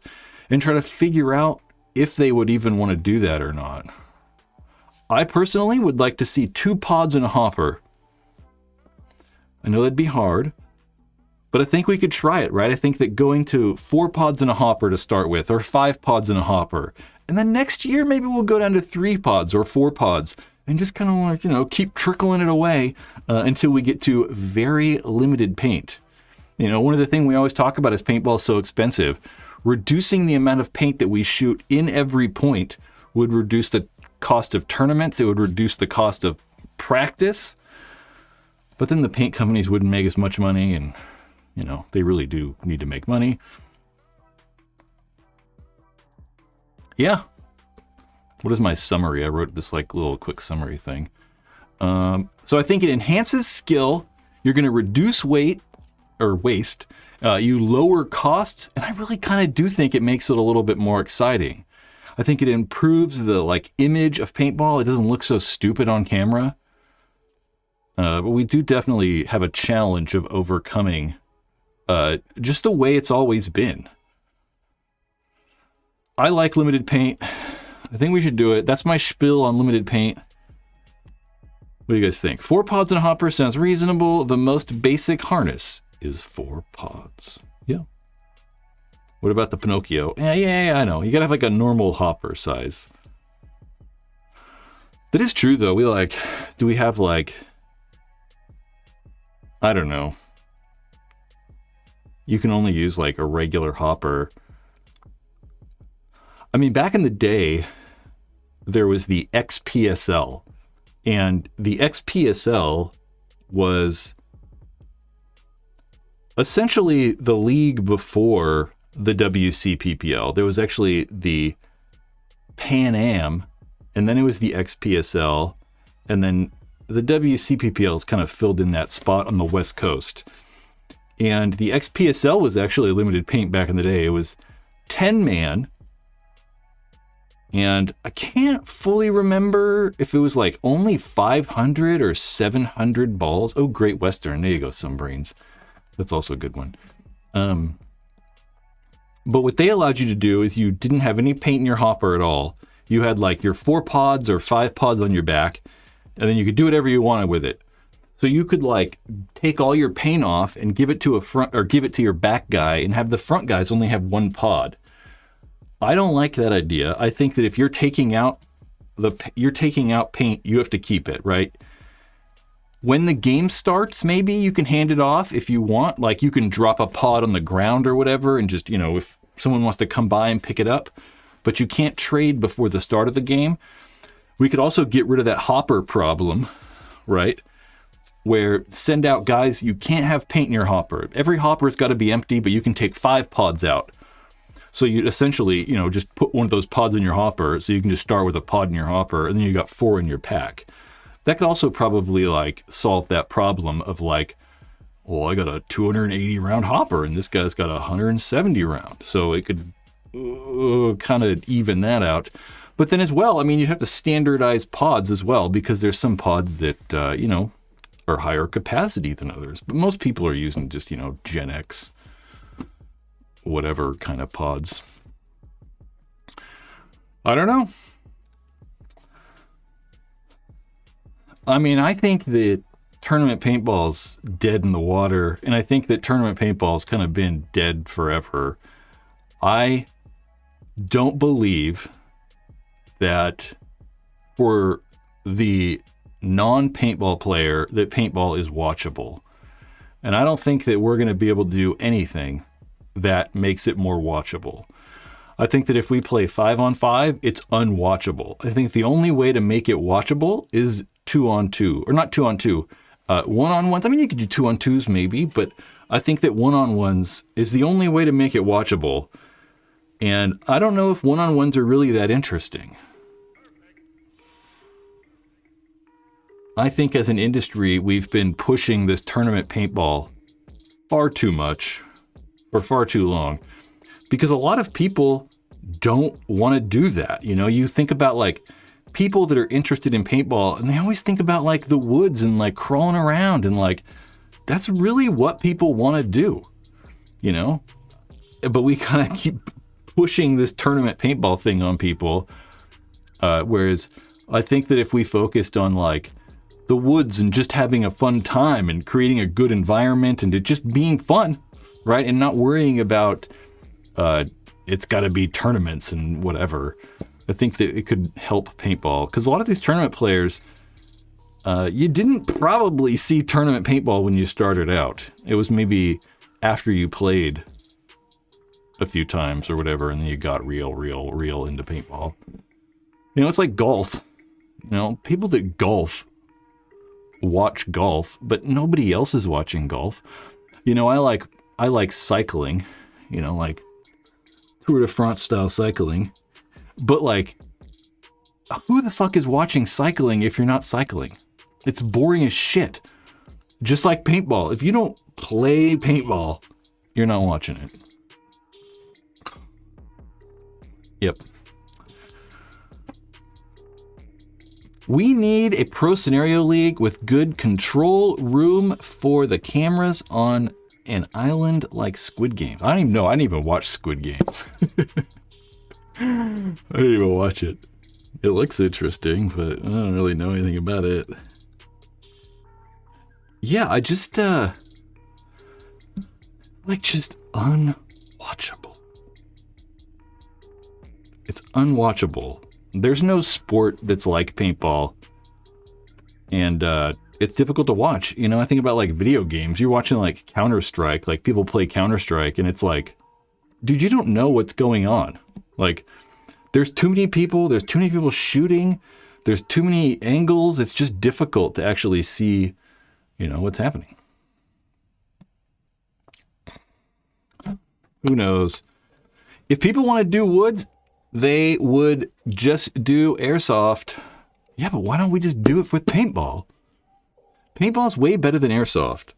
and try to figure out if they would even want to do that or not. I personally would like to see 2 pods in a hopper. I know that'd be hard, but I think we could try it, right? I think that going to 4 pods in a hopper to start with, or 5 pods in a hopper, and then next year maybe we'll go down to 3 pods or 4 pods and just kind of keep trickling it away until we get to very limited paint. One of the things we always talk about is paintball is so expensive. Reducing the amount of paint that we shoot in every point would reduce the cost of tournaments. It would reduce the cost of practice. But then the paint companies wouldn't make as much money, and, they really do need to make money. Yeah. What is my summary? I wrote this little quick summary thing. So I think it enhances skill. You're going to reduce weight or waste. You lower costs, and I really kind of do think it makes it a little bit more exciting. I think it improves the image of paintball. It doesn't look so stupid on camera. But we do definitely have a challenge of overcoming just the way it's always been. I like limited paint. I think we should do it. That's my spiel on limited paint. What do you guys think? 4 pods in a hopper sounds reasonable. The most basic harness is 4 pods. Yeah. What about the Pinocchio? Yeah, I know. You gotta have a normal hopper size. That is true, though. Do we have like, I don't know. You can only use like a regular hopper. I mean, back in the day, there was the XPSL, and the XPSL was essentially the league before the WCPPL. There was actually the Pan Am, and then it was the XPSL, and then the WCPPL is kind of filled in that spot on the West Coast. And the XPSL was actually limited paint back in the day. It was 10-man, and I can't fully remember if it was like only 500 or 700 balls. Oh, Great Western. There you go, Sunbrains. That's also a good one. But what they allowed you to do is you didn't have any paint in your hopper at all. You had like your 4 pods or 5 pods on your back, and then you could do whatever you wanted with it. So you could like take all your paint off and give it to a front, or give it to your back guy, and have the front guys only have 1 pod. I don't like that idea. I think that if you're taking out paint, you have to keep it, right? When the game starts, maybe you can hand it off if you want. Like you can drop a pod on the ground or whatever, and just, if someone wants to come by and pick it up, but you can't trade before the start of the game. We could also get rid of that hopper problem, right? Where send out guys, you can't have paint in your hopper. Every hopper's got to be empty, but you can take 5 pods out. So you essentially, just put one of those pods in your hopper, so you can just start with a pod in your hopper, and then you got 4 in your pack. That could also probably like solve that problem of like, well, I got a 280 round hopper, and this guy's got a 170 round. So it could kind of even that out. But then as well, I mean, you have to standardize pods as well, because there's some pods that, are higher capacity than others. But most people are using just, Gen X, whatever kind of pods. I don't know. I mean, I think that tournament paintball's dead in the water, and I think that tournament paintball's kind of been dead forever. I don't believe that for the non-paintball player that paintball is watchable. And I don't think that we're going to be able to do anything that makes it more watchable. I think that if we play 5-on-5, it's unwatchable. I think the only way to make it watchable is 2-on-2, or not 2-on-2, 1-on-1s. I mean, you could do 2-on-2s maybe, but I think that 1-on-1s is the only way to make it watchable. And I don't know if 1-on-1s are really that interesting. I think as an industry, we've been pushing this tournament paintball far too much for far too long, because a lot of people don't want to do that. You think about like people that are interested in paintball, and they always think about like the woods and like crawling around, and like that's really what people want to do, but we kind of keep pushing this tournament paintball thing on people. Whereas I think that if we focused on like the woods and just having a fun time and creating a good environment and it just being fun, right? And not worrying about it's got to be tournaments and whatever. I think that it could help paintball, because a lot of these tournament players, you didn't probably see tournament paintball when you started out. It was maybe after you played a few times or whatever, and then you got real into paintball. It's like golf. People that golf watch golf, but nobody else is watching golf. I like cycling, like Tour de France style cycling. But like, who the fuck is watching cycling if you're not cycling? It's boring as shit. Just like paintball. If you don't play paintball, you're not watching it. Yep. We need a pro scenario league with good control room for the cameras on an island like Squid Games. I don't even know. I didn't even watch Squid Games. I didn't even watch it. It looks interesting, but I don't really know anything about it. Yeah, I just, just unwatchable. It's unwatchable. There's no sport that's like paintball And it's difficult to watch. You know, I think about like video games. You're watching like Counter-Strike, like people play Counter-Strike, and it's like, dude, you don't know what's going on. Like, there's too many people shooting, there's too many angles. It's just difficult to actually see, you know, what's happening. Who knows? If people want to do woods, they would just do airsoft. Yeah, but why don't we just do it with paintball? Paintball's way better than airsoft.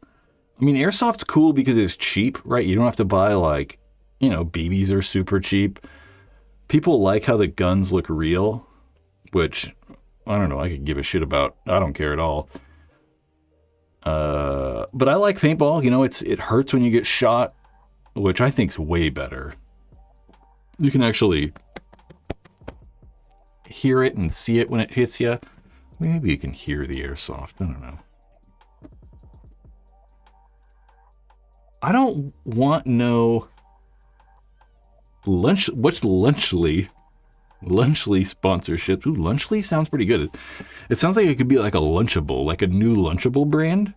I mean, airsoft's cool because it's cheap, right? You don't have to buy like, you know, BBs are super cheap. People like how the guns look real, which I don't know, I could give a shit about. I don't care at all. But I like paintball. You know, it hurts when you get shot, which I think's way better. You can actually hear it and see it when it hits you. Maybe you can hear the airsoft. I don't know. I don't want no lunch. What's Lunchly? Lunchly sponsorship. Ooh, Lunchly sounds pretty good. It sounds like it could be like a Lunchable, like a new Lunchable brand.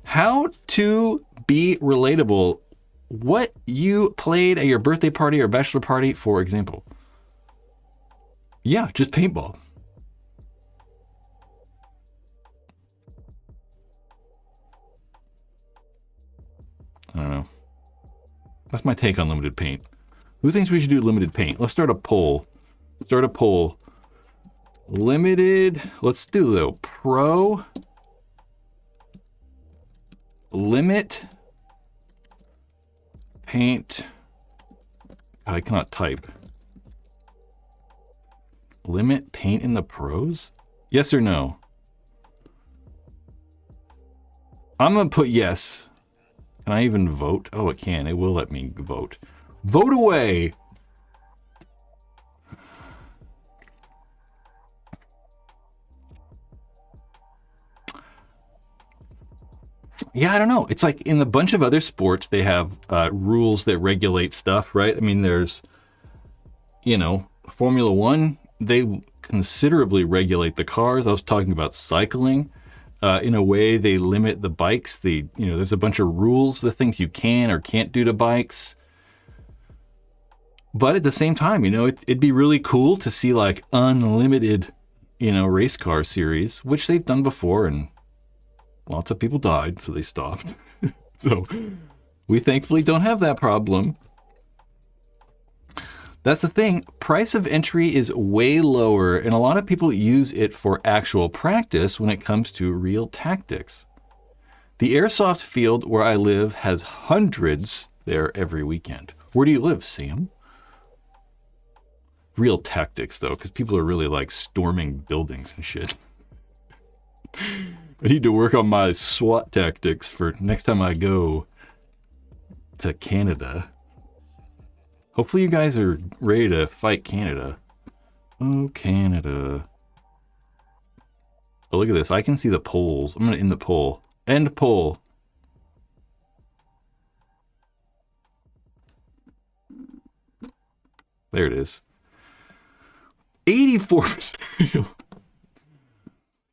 How to be relatable. What you played at your birthday party or bachelor party, for example. Yeah, just paintball. I don't know. That's my take on limited paint. Who thinks we should do limited paint? Let's start a poll. Limited. Let's do the pro. Limit paint. God, I cannot type. Limit paint in the pros? Yes or no? I'm going to put yes. Can I even vote? Oh, it can. It will let me vote. Vote away! Yeah, I don't know. It's like in a bunch of other sports, they have rules that regulate stuff, right? I mean, there's, you know, Formula One, they considerably regulate the cars. I was talking about cycling. In a way, they limit the bikes. There's a bunch of rules, the things you can or can't do to bikes. But at the same time, you know, it'd be really cool to see like unlimited, you know, race car series, which they've done before, and lots of people died, so they stopped. So we thankfully don't have that problem. That's the thing. Price of entry is way lower, and a lot of people use it for actual practice when it comes to real tactics. The airsoft field where I live has hundreds there every weekend. Where do you live, Sam? Real tactics, though, because people are really like storming buildings and shit. I need to work on my SWAT tactics for next time I go to Canada. Hopefully you guys are ready to fight Canada. Oh, Canada. Oh, look at this. I can see the polls. I'm going to end the poll. End poll. There it is. 84%.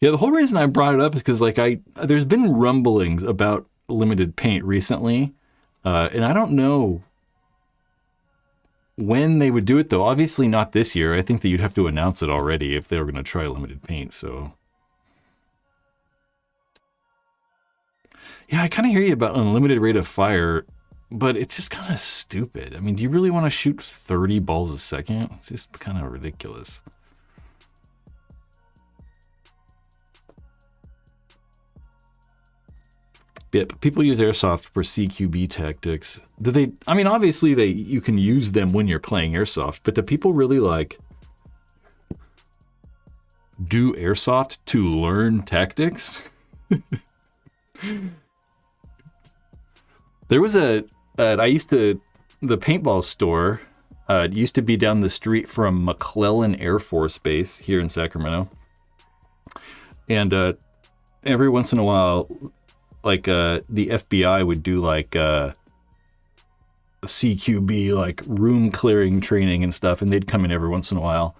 Yeah, the whole reason I brought it up is because like there's been rumblings about limited paint recently. And I don't know when they would do it, though. Obviously not this year. I think that you'd have to announce it already if they were going to try limited paint, so. Yeah, I kind of hear you about unlimited rate of fire, but it's just kind of stupid. I mean, do you really want to shoot 30 balls a second? It's just kind of ridiculous. Yeah, people use airsoft for CQB tactics. I mean, obviously you can use them when you're playing airsoft, but do people really like do airsoft to learn tactics? There was the paintball store, it used to be down the street from McClellan Air Force Base here in Sacramento. And every once in a while, like the FBI would do like CQB, like room clearing training and stuff, and they'd come in every once in a while.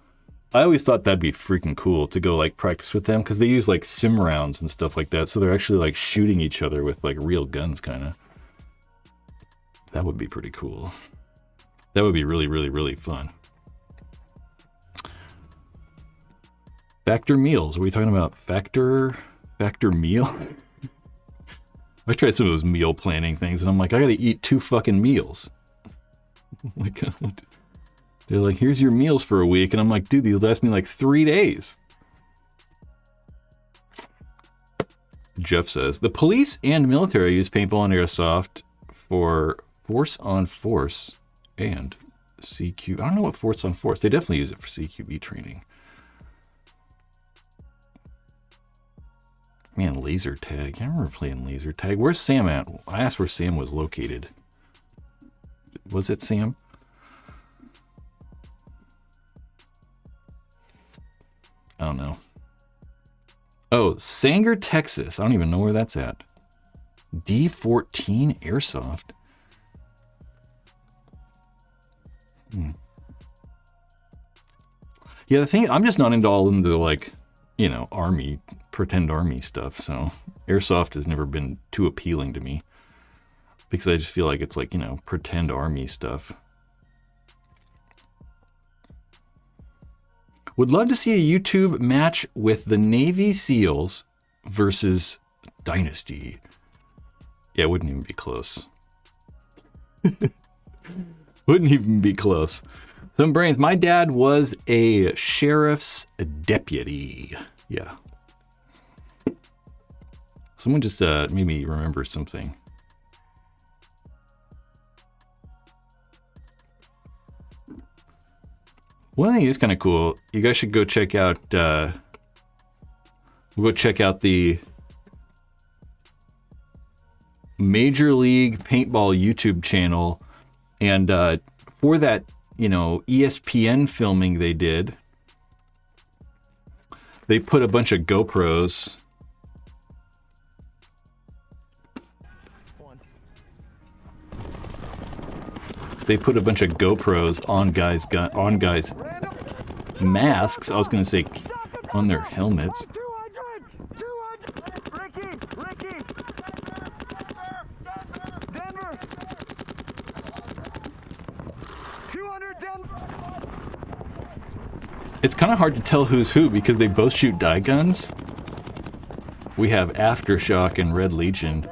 I always thought that'd be freaking cool to go like practice with them because they use like sim rounds and stuff like that. So they're actually like shooting each other with like real guns, kind of. That would be pretty cool. That would be really, really, really fun. Factor meals. Are we talking about factor meal? I tried some of those meal planning things and I'm like, I gotta eat 2 fucking meals. Like, they're like, here's your meals for a week. And I'm like, dude, these last me like 3 days. Jeff says, the police and military use paintball and airsoft for force on force and CQ. I don't know what force on force. They definitely use it for CQB training. Man, laser tag. I remember playing laser tag. Where's Sam at? I asked where Sam was located. Was it Sam? I don't know. Oh, Sanger, Texas. I don't even know where that's at. D14 Airsoft. Yeah, the thing, I'm just not into like, you know, army, pretend army stuff. So Airsoft has never been too appealing to me because I just feel like it's like, you know, pretend army stuff. Would love to see a YouTube match with the Navy SEALs versus Dynasty. Yeah, it wouldn't even be close. Wouldn't even be close. Some brains. My dad was a sheriff's deputy. Yeah. Someone just made me remember something. One thing is kind of cool. You guys should go check out. We'll go check out the Major League Paintball YouTube channel, and for that, you know, ESPN filming they did, they put a bunch of GoPros. They put a bunch of GoPros on guys' masks. I was gonna say on their helmets. It's kind of hard to tell who's who because they both shoot dye guns. We have Aftershock and Red Legion.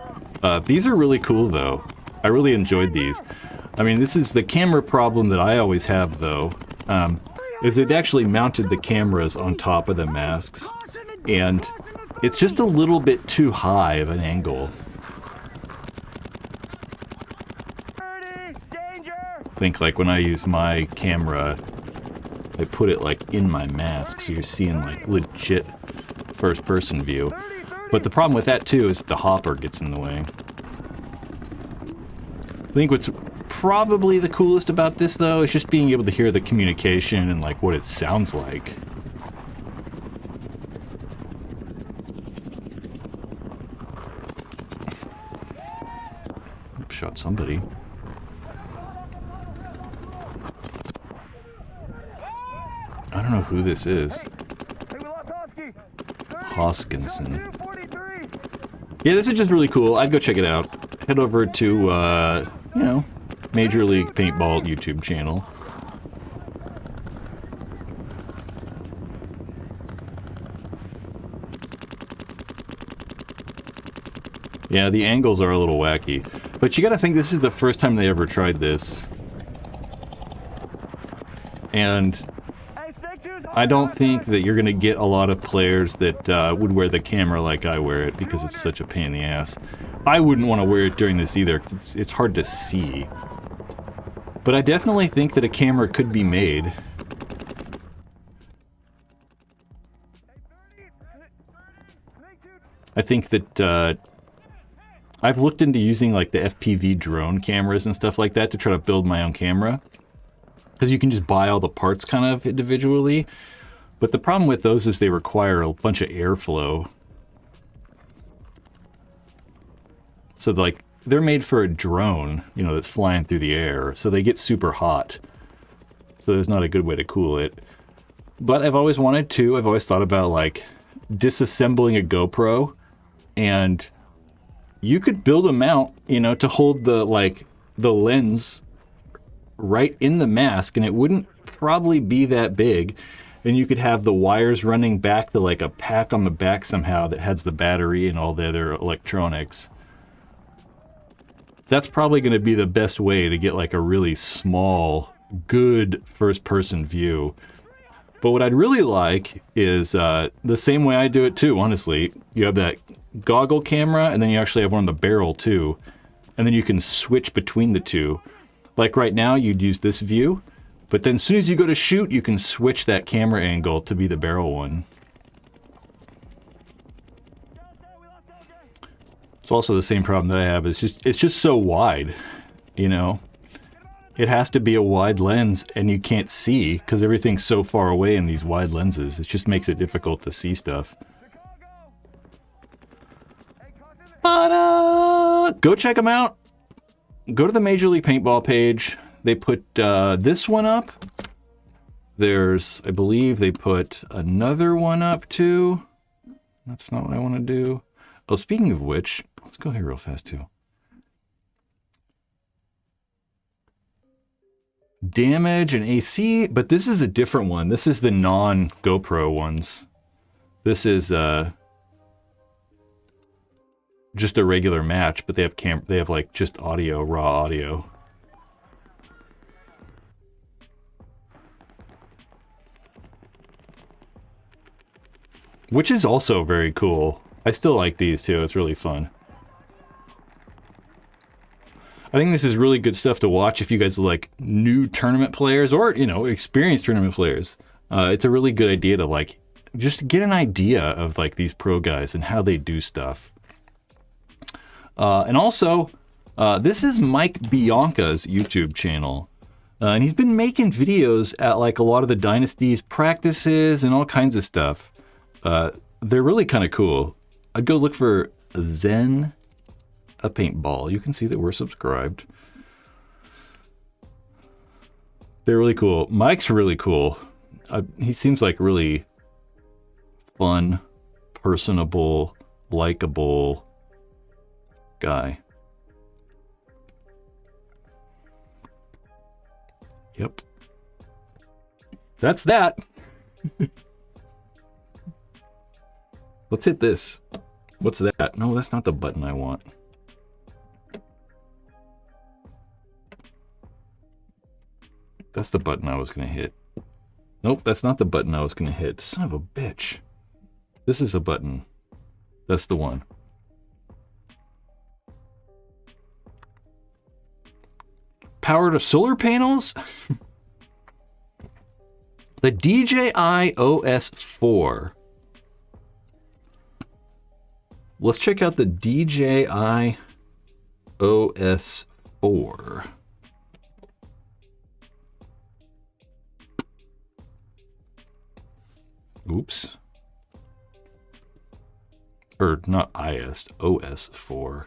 These are really cool though. I really enjoyed these. I mean, this is the camera problem that I always have though, is they've actually mounted the cameras on top of the masks, and it's just a little bit too high of an angle. Think like when I use my camera, I put it like in my mask, so you're seeing like legit first person view. But the problem with that too is that the hopper gets in the way. I think what's probably the coolest about this though is just being able to hear the communication and like what it sounds like. Shot somebody. I don't know who this is. Hoskinson. Yeah, this is just really cool. I'd go check it out. Head over to, you know, Major League Paintball YouTube channel. Yeah, the angles are a little wacky. But you gotta think this is the first time they ever tried this. And I don't think that you're gonna get a lot of players that would wear the camera like I wear it because it's such a pain in the ass. I wouldn't want to wear it during this either because it's hard to see. But I definitely think that a camera could be made. I think that I've looked into using like the FPV drone cameras and stuff like that to try to build my own camera. Because you can just buy all the parts kind of individually. But the problem with those is they require a bunch of airflow. So like they're made for a drone, you know, that's flying through the air, so they get super hot. So there's not a good way to cool it. But I've always wanted to. I've always thought about like disassembling a GoPro, and you could build a mount, you know, to hold the lens right in the mask, and it wouldn't probably be that big. And you could have the wires running back to like a pack on the back somehow that has the battery and all the other electronics. That's probably going to be the best way to get like a really small, good first-person view. But what I'd really like is the same way I do it too, honestly. You have that goggle camera, and then you actually have one on the barrel too. And then you can switch between the two. Like right now, you'd use this view, but then as soon as you go to shoot, you can switch that camera angle to be the barrel one. It's also the same problem that I have. It's just so wide, you know. It has to be a wide lens, and you can't see because everything's so far away in these wide lenses. It just makes it difficult to see stuff. But go check them out. Go to the Major League Paintball page. They put this one up. There's, I believe they put another one up too. That's not what I want to do. Oh, speaking of which, let's go here real fast too. Damage and AC, but this is a different one. This is the non-GoPro ones. This is just a regular match, but they have like just audio, raw audio. Which is also very cool. I still like these too. It's really fun. I think this is really good stuff to watch if you guys are like new tournament players or, you know, experienced tournament players. It's a really good idea to like just get an idea of like these pro guys and how they do stuff. And also, this is Mike Bianca's YouTube channel. And he's been making videos at like a lot of the Dynasties practices and all kinds of stuff. They're really kind of cool. I'd go look for Zen a Paintball. You can see that we're subscribed. They're really cool. Mike's really cool. He seems like really fun, personable, likable guy. Yep. That's that. Let's hit this. What's that? No, that's not the button I want. That's the button I was going to hit. Nope, that's not the button I was going to hit. Son of a bitch. This is a button. That's the one. Power to solar panels? The DJI OS4. Let's check out the DJI OS4. Oops. Or not IS, OS4.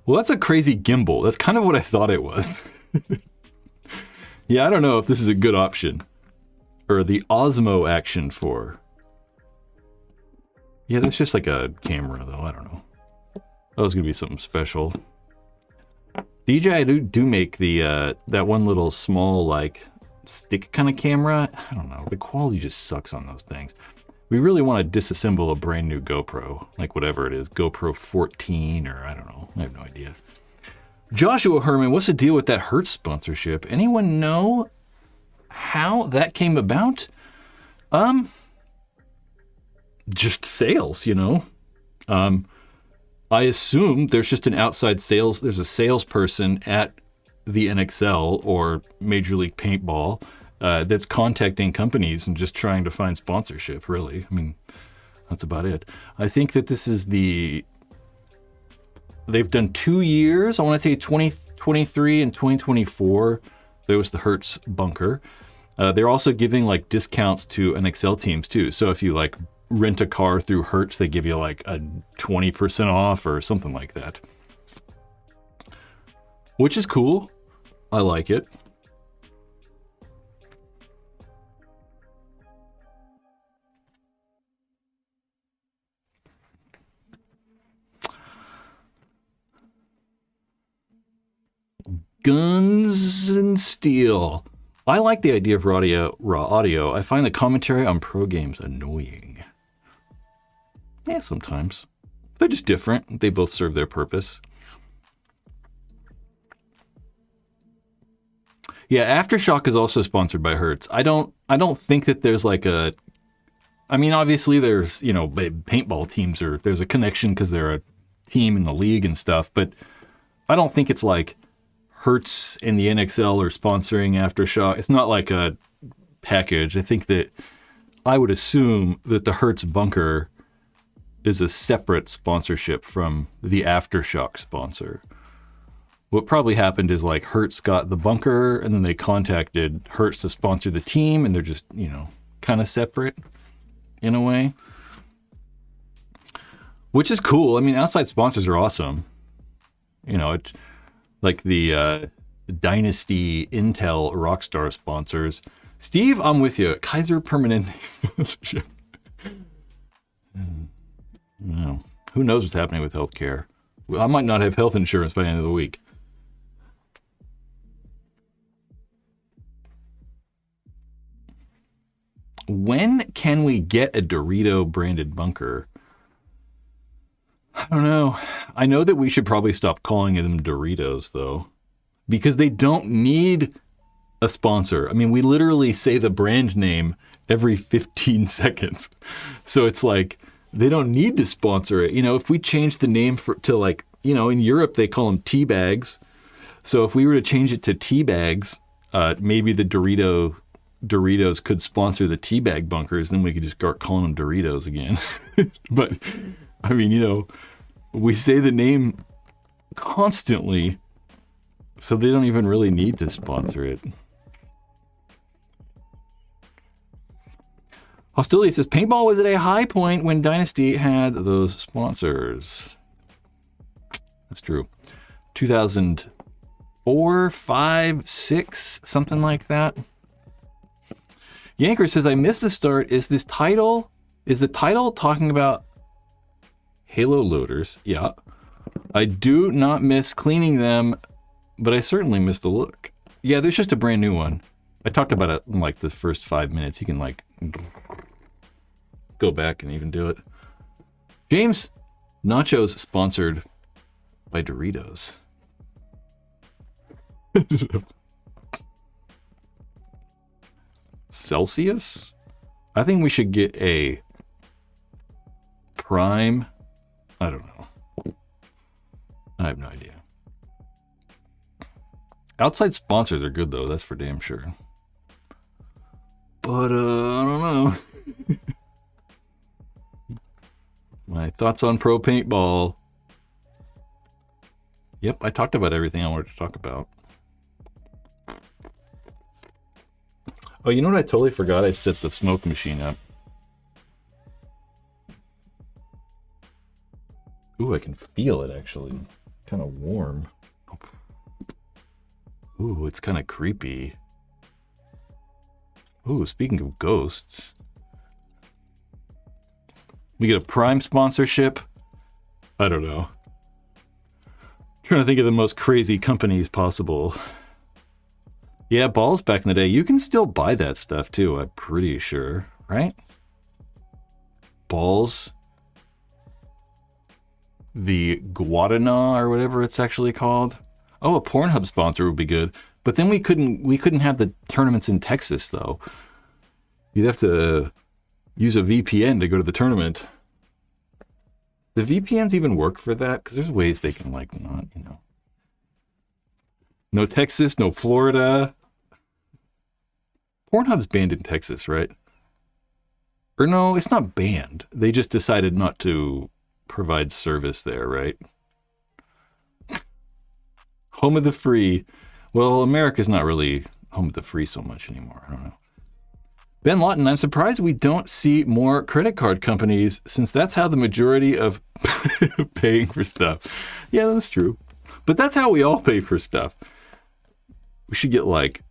Well, that's a crazy gimbal. That's kind of what I thought it was. Yeah, I don't know if this is a good option. Or the Osmo Action 4. Yeah, that's just like a camera, though. I don't know. That was going to be something special. DJI do make the that one little small, like, stick kind of camera. I don't know. The quality just sucks on those things. We really want to disassemble a brand new GoPro. Like, whatever it is. GoPro 14 or I don't know. I have no idea. Joshua Herman, what's the deal with that Hertz sponsorship? Anyone know how that came about? Just sales, you know. I assume there's just an outside sales. There's a salesperson at the NXL or Major League Paintball that's contacting companies and just trying to find sponsorship. Really, I mean, that's about it. I think that this is they've done 2 years. I want to say 2023 and 2024. There was the Hertz bunker. They're also giving like discounts to NXL teams too. So if you like rent a car through Hertz, they give you like a 20% off or something like that. which is cool. I like it. Guns and Steel. I like the idea of raw audio. I find the commentary on pro games annoying. Yeah, sometimes. They're just different. They both serve their purpose. Yeah, Aftershock is also sponsored by Hertz. I don't think that there's like a... I mean, obviously there's, you know, paintball teams, there's a connection because they're a team in the league and stuff, but I don't think it's like Hertz and the NXL are sponsoring Aftershock. It's not like a package. I think that I would assume that the Hertz bunker is a separate sponsorship from the Aftershock sponsor. What probably happened is like Hertz got the bunker and then they contacted Hertz to sponsor the team, and they're just, you know, kind of separate in a way. Which is cool. I mean, outside sponsors are awesome. You know, it's like the Dynasty Intel Rockstar sponsors. Steve, I'm with you. Kaiser Permanente sponsorship. No. Who knows what's happening with healthcare? Well, I might not have health insurance by the end of the week. When can we get a Dorito branded bunker? I don't know. I know that we should probably stop calling them Doritos, though, because they don't need a sponsor. I mean, we literally say the brand name every 15 seconds. So it's like, they don't need to sponsor it. You know, if we change the name to like, you know, in Europe, they call them tea bags. So if we were to change it to tea bags, maybe the Doritos could sponsor the tea bag bunkers. Then we could just start calling them Doritos again. But I mean, you know, we say the name constantly, so they don't even really need to sponsor it. Hostility says, paintball was at a high point when Dynasty had those sponsors. That's true. 2004, 5, 6, something like that. Yanker says, I missed the start. Is the title talking about Halo loaders? Yeah. I do not miss cleaning them, but I certainly miss the look. Yeah, there's just a brand new one. I talked about it in like the first 5 minutes. You can like go back and even do it. James, nachos sponsored by Doritos. Celsius? I think we should get a Prime. I don't know. I have no idea. Outside sponsors are good though, that's for damn sure. But I don't know. My thoughts on pro paintball. Yep, I talked about everything I wanted to talk about. Oh, you know what I totally forgot? I set the smoke machine up. Ooh, I can feel it actually. Kind of warm. Ooh, it's kind of creepy. Ooh, speaking of ghosts. We get a Prime sponsorship. I don't know. Trying to think of the most crazy companies possible. Yeah, Balls back in the day. You can still buy that stuff too, I'm pretty sure, right? Balls. The Guadana or whatever it's actually called. Oh, a Pornhub sponsor would be good. But then we couldn't have the tournaments in Texas though. You'd have to use a VPN to go to the tournament. Do VPNs even work for that? Because there's ways they can like not, you know. No Texas, no Florida. Pornhub's banned in Texas, right? Or no, it's not banned. They just decided not to provide service there, right? Home of the free. Well, America's not really home of the free so much anymore. I don't know. Ben Lawton, I'm surprised we don't see more credit card companies since that's how the majority of paying for stuff. Yeah, that's true. But that's how we all pay for stuff. We should get like,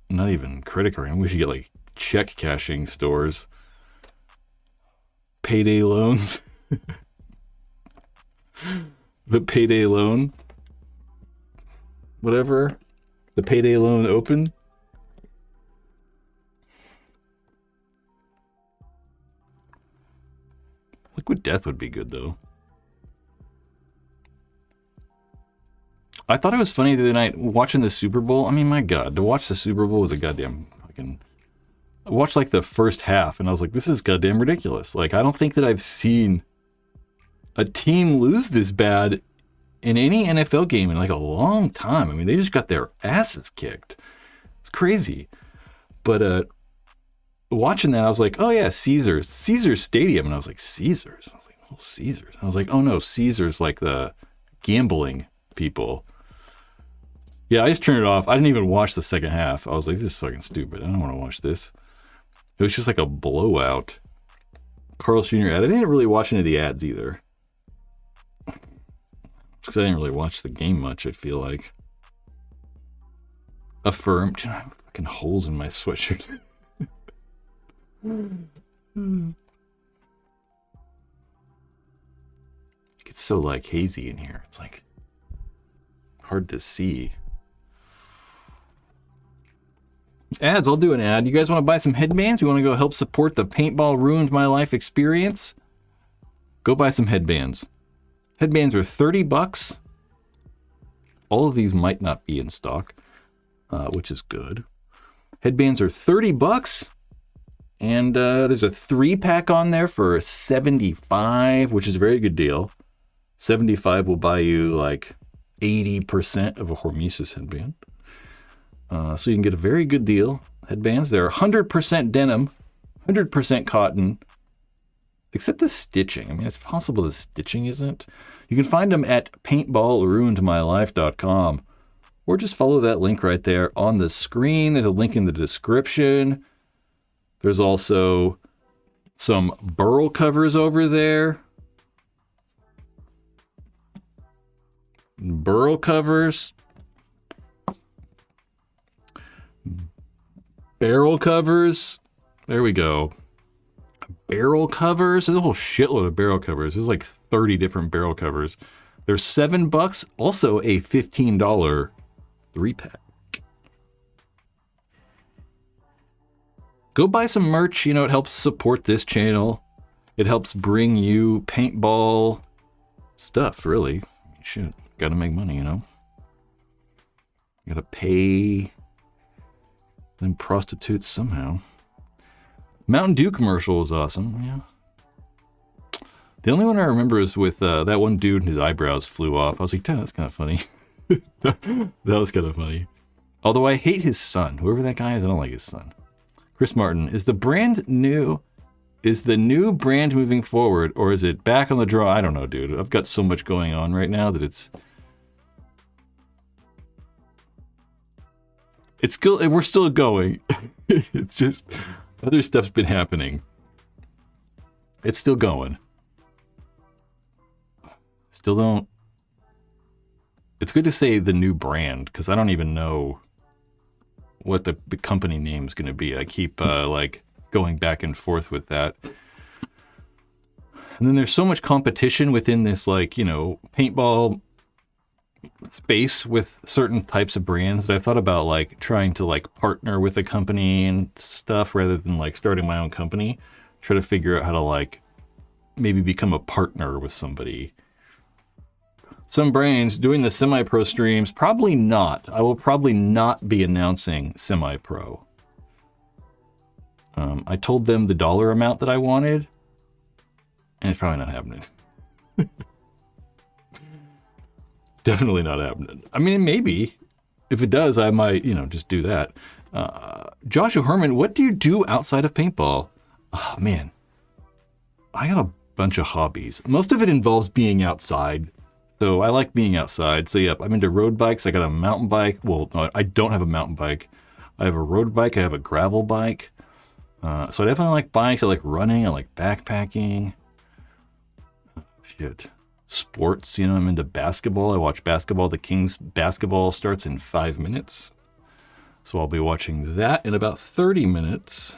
not even credit card. We should get like check cashing stores. Payday loans. The payday loan. Whatever. The payday loan open. Liquid Death would be good though. I thought it was funny the other night watching the Super Bowl. I mean, my God, to watch the Super Bowl was a goddamn fucking... I watched like the first half and I was like, this is goddamn ridiculous. Like, I don't think that I've seen a team lose this bad in any NFL game in like a long time. I mean, they just got their asses kicked. It's crazy. But watching that, I was like, oh yeah, Caesars Stadium. And I was like, Caesars? I was like, oh, Caesars. And I was like, oh no, Caesars, like the gambling people. Yeah, I just turned it off. I didn't even watch the second half. I was like, this is fucking stupid. I don't want to watch this. It was just like a blowout. Carl's Jr. ad. I didn't really watch any of the ads either. Because I didn't really watch the game much, I feel like. Affirmed. I have fucking holes in my sweatshirt. It's so like hazy in here. It's like hard to see. Ads, I'll do an ad. You guys want to buy some headbands? You want to go help support the Paintball Ruined My Life experience? Go buy some headbands. Headbands are $30. All of these might not be in stock, which is good. Headbands are $30, and there's a 3-pack on there for $75, which is a very good deal. $75 will buy you like 80% of a Hormesis headband. So you can get a very good deal. Headbands, they're 100% denim, 100% cotton, except the stitching. I mean, it's possible the stitching isn't. You can find them at paintballruinedmylife.com, or just follow that link right there on the screen. There's a link in the description. There's also some burl covers over there. Burl covers. Barrel covers. There we go. Barrel covers. There's a whole shitload of barrel covers. There's like 30 different barrel covers. They're $7. Also a $15 3-pack. Go buy some merch. You know, it helps support this channel. It helps bring you paintball stuff, really. Shit. Gotta make money, you know? Gotta pay them prostitutes somehow. Mountain Dew commercial was awesome. Yeah. The only one I remember is with that one dude and his eyebrows flew off. I was like, damn, that's kind of funny. That was kind of funny. Although I hate his son. Whoever that guy is, I don't like his son. Chris Martin, is the new brand moving forward, or is it back on the draw? I don't know, dude. I've got so much going on right now that we're still going. It's just other stuff's been happening. It's still going. Still don't. It's good to say the new brand, because I don't even know what the company name is going to be. I keep like going back and forth with that. And then there's so much competition within this, like, you know, paintball space with certain types of brands that I've thought about like trying to like partner with a company and stuff rather than like starting my own company. Try to figure out how to like maybe become a partner with somebody. Some brands doing the semi-pro streams, probably not. I will probably not be announcing semi-pro. I told them the dollar amount that I wanted, and it's probably not happening. Definitely not happening. I mean, maybe. If it does, I might, you know, just do that. Joshua Herman, what do you do outside of paintball? Oh, man. I got a bunch of hobbies. Most of it involves being outside. So I like being outside. So, yep, I'm into road bikes. I got a mountain bike. Well, no, I don't have a mountain bike. I have a road bike. I have a gravel bike. So I definitely like bikes. I like running. I like backpacking. Shit. sports. You know, I'm into basketball. I watch basketball. The Kings basketball starts in 5 minutes. So I'll be watching that in about 30 minutes.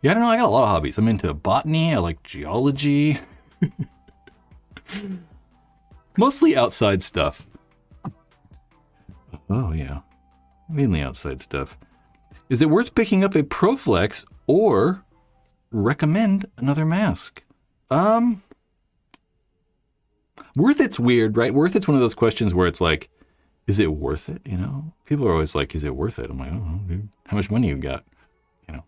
Yeah, I don't know. I got a lot of hobbies. I'm into botany. I like geology. Mostly outside stuff. Oh, yeah. Mainly outside stuff. Is it worth picking up a ProFlex or recommend another mask? Worth it's weird, right? Worth it's one of those questions where it's like, is it worth it? You know, people are always like, is it worth it? I'm like, oh, dude, how much money you got? You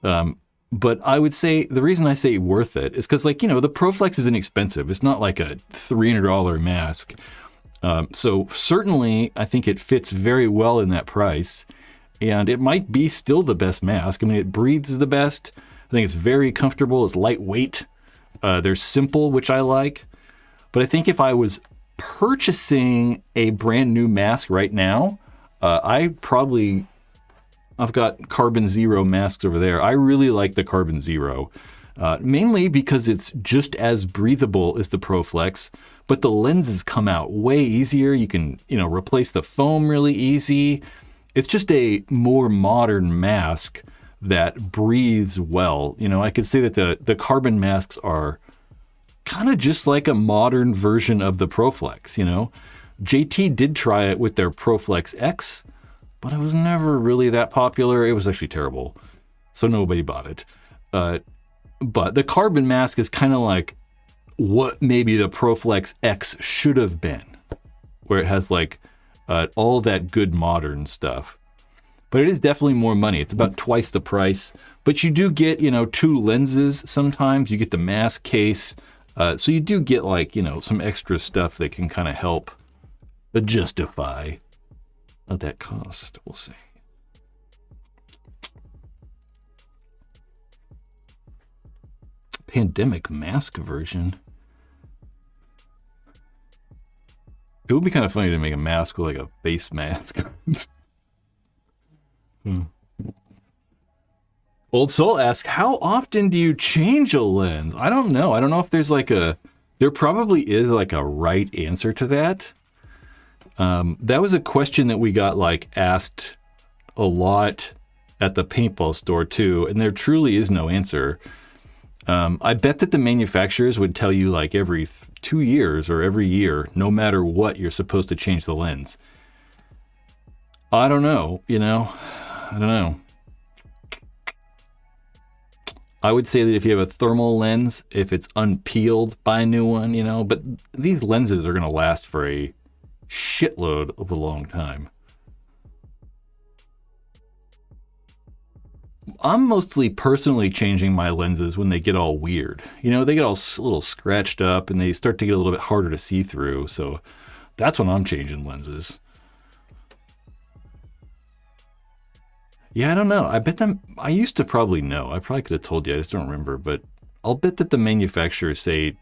know, but I would say the reason I say worth it is because, like, you know, the ProFlex is inexpensive. It's not like a $300 mask. So certainly I think it fits very well in that price, and it might be still the best mask. I mean, it breathes the best. I think it's very comfortable. It's lightweight. They're simple, which I like. But I think if I was purchasing a brand new mask right now, I've got Carbon Zero masks over there. I really like the Carbon Zero, mainly because it's just as breathable as the ProFlex, but the lenses come out way easier. You can, you know, replace the foam really easy. It's just a more modern mask that breathes well. You know, I could say that the carbon masks are kind of just like a modern version of the ProFlex, you know. JT did try it with their ProFlex X, but it was never really that popular. It was actually terrible, so nobody bought it. But the carbon mask is kind of like what maybe the ProFlex X should have been, where it has like all that good modern stuff. But it is definitely more money. It's about twice the price. But you do get, you know, 2 lenses sometimes. You get the mask case. So you do get, like, you know, some extra stuff that can kind of help justify that cost, we'll say. Pandemic mask version. It would be kind of funny to make a mask with like a face mask. Old Soul asks, how often do you change a lens? I don't know. I don't know if there's like there probably is like a right answer to that. That was a question that we got like asked a lot at the paintball store too, and there truly is no answer. I bet that the manufacturers would tell you like every 2 years or every year, no matter what, you're supposed to change the lens. I don't know, you know, I don't know. I would say that if you have a thermal lens, if it's unpeeled, buy a new one, you know, but these lenses are going to last for a shitload of a long time. I'm mostly personally changing my lenses when they get all weird. You know, they get all a little scratched up and they start to get a little bit harder to see through. So that's when I'm changing lenses. Yeah, I don't know. I bet them. I used to probably know. I probably could have told you. I just don't remember. But I'll bet that the manufacturers say,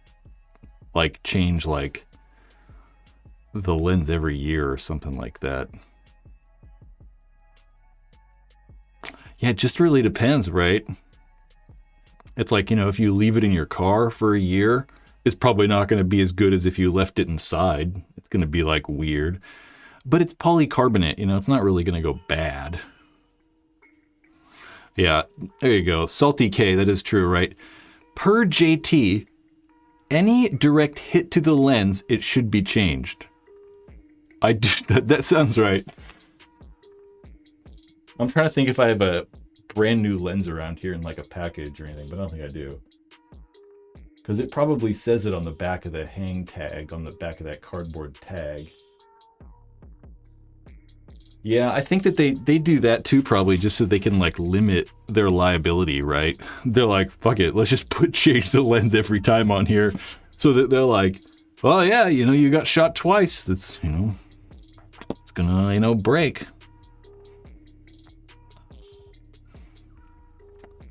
like, change like the lens every year or something like that. Yeah, it just really depends, right? It's like, you know, if you leave it in your car for a year, it's probably not going to be as good as if you left it inside. It's going to be like weird. But it's polycarbonate, you know, it's not really going to go bad. Yeah, there you go. Salty K, that is true, right? Per JT, any direct hit to the lens, it should be changed. That sounds right. I'm trying to think if I have a brand new lens around here in like a package or anything, but I don't think I do. Because it probably says it on the back of the hang tag, on the back of that cardboard tag. Yeah, I think that they do that too, probably just so they can like limit their liability, right? They're like, fuck it, let's just change the lens every time on here. So that they're like, well, yeah, you know, you got shot twice. That's, you know, it's gonna, you know, break.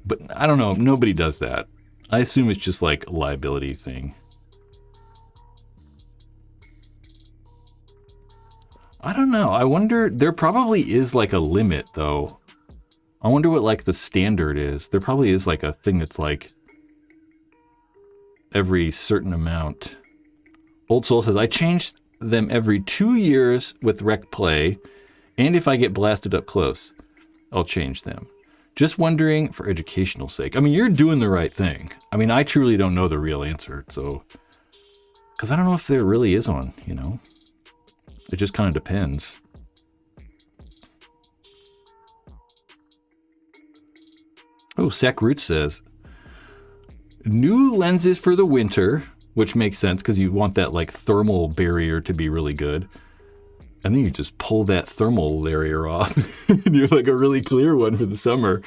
But I don't know, nobody does that. I assume it's just like a liability thing. I don't know. I wonder, there probably is like a limit though. I wonder what like the standard is. There probably is like a thing that's like, every certain amount. Old Soul says, I change them every 2 years with Rec Play, and if I get blasted up close, I'll change them. Just wondering for educational sake. I mean, you're doing the right thing. I mean, I truly don't know the real answer, so... Because I don't know if there really is one, you know? It just kind of depends. Oh, Sackroot says, new lenses for the winter, which makes sense because you want that like thermal barrier to be really good. And then you just pull that thermal barrier off and you're like a really clear one for the summer.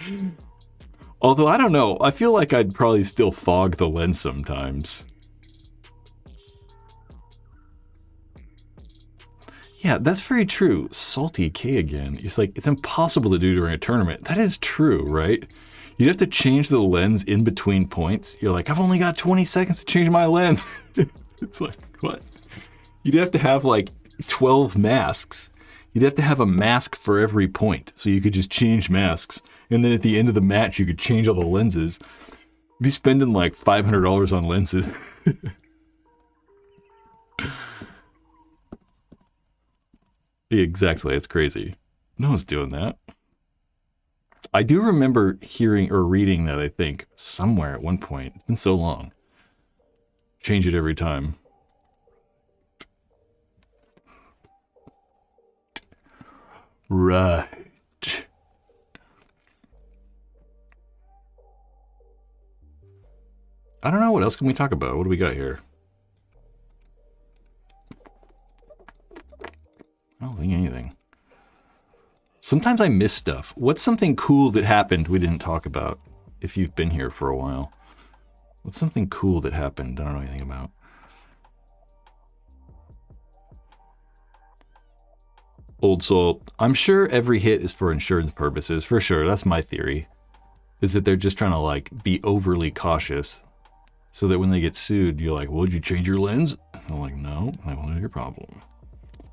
Although, I don't know. I feel like I'd probably still fog the lens sometimes. Yeah, that's very true. Salty K again. It's like, it's impossible to do during a tournament. That is true, right? You'd have to change the lens in between points. You're like, I've only got 20 seconds to change my lens. It's like, what? You'd have to have like 12 masks. You'd have to have a mask for every point. So you could just change masks. And then at the end of the match, you could change all the lenses. You'd be spending like $500 on lenses. Exactly, it's crazy. No one's doing that. I do remember hearing or reading that, I think, somewhere at one point. It's been so long. Change it every time. Right. I don't know. What else can we talk about? What do we got here? I don't think anything. Sometimes I miss stuff. What's something cool that happened we didn't talk about if you've been here for a while? What's something cool that happened I don't know anything about? Old Soul. I'm sure every hit is for insurance purposes, for sure. That's my theory. Is that they're just trying to like be overly cautious so that when they get sued, you're like, well, did you change your lens? And I'm like, no. I'm like, well, that's your problem.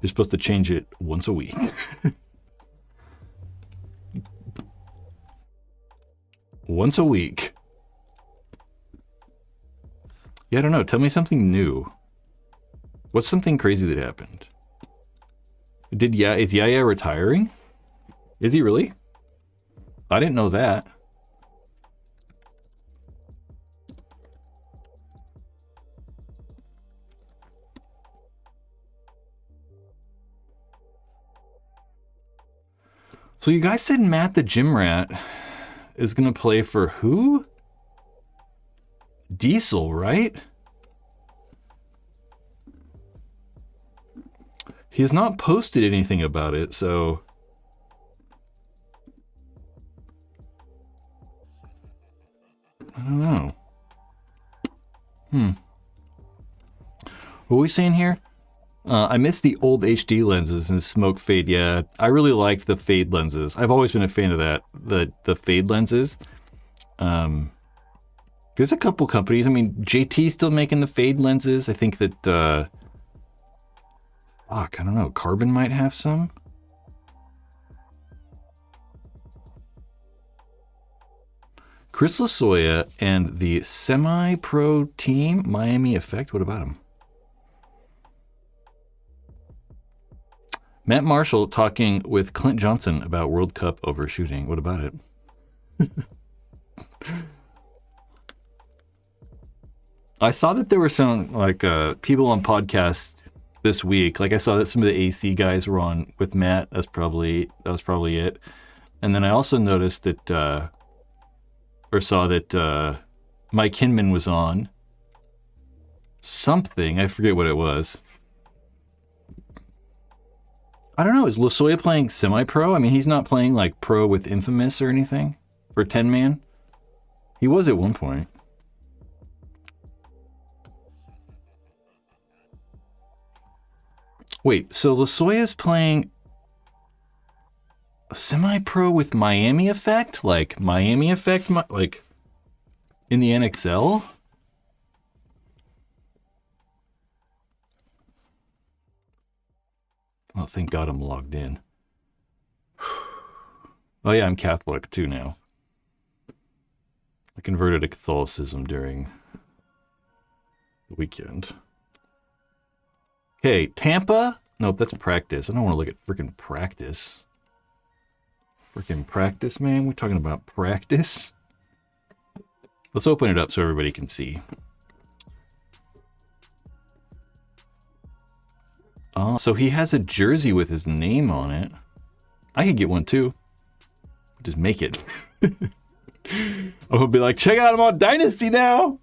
You're supposed to change it once a week. Once a week. Yeah, I don't know. Tell me something new. What's something crazy that happened? Is Yaya retiring? Is he really? I didn't know that. So you guys said Matt the Gym Rat is going to play for who? Diesel, right? He has not posted anything about it, so... I don't know. What are we saying here? I miss the old HD lenses and smoke fade. Yeah, I really liked the fade lenses. I've always been a fan of that. The fade lenses. There's a couple companies. I mean, JT's still making the fade lenses. I think that, I don't know. Carbon might have some. Chris Lasoya and the semi-pro team, Miami Effect. What about him? Matt Marshall talking with Clint Johnson about World Cup overshooting. What about it? I saw that there were some people on podcasts this week. Like I saw that some of the AC guys were on with Matt. That was probably it. And then I also noticed that saw that Mike Hinman was on something. I forget what it was. I don't know. Is Lasoya playing semi-pro? I mean, he's not playing like pro with Infamous or anything for 10-man. He was at one point. Wait, so Lasoya's playing semi-pro with Miami Effect? Like Miami Effect, like in the NXL? Oh, thank God I'm logged in. Oh yeah, I'm Catholic too now. I converted to Catholicism during weekend. Okay, Tampa. Nope, that's practice. I don't want to look at freaking practice. Freaking practice, man. We're talking about practice. Let's open it up so everybody can see. Oh, so he has a jersey with his name on it. I could get one too. Just make it. I would be like, check out, I'm on Dynasty now.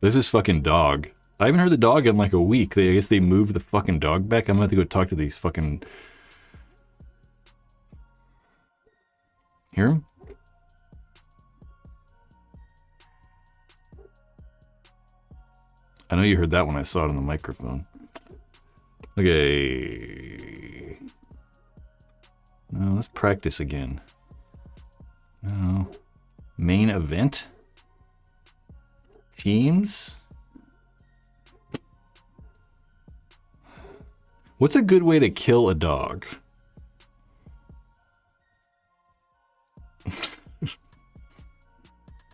This is fucking dog. I haven't heard the dog in like a week. I guess they moved the fucking dog back. I'm gonna have to go talk to these fucking... Hear him? I know you heard that when I saw it on the microphone. Okay. No, let's practice again. No. Main event? Teams? What's a good way to kill a dog?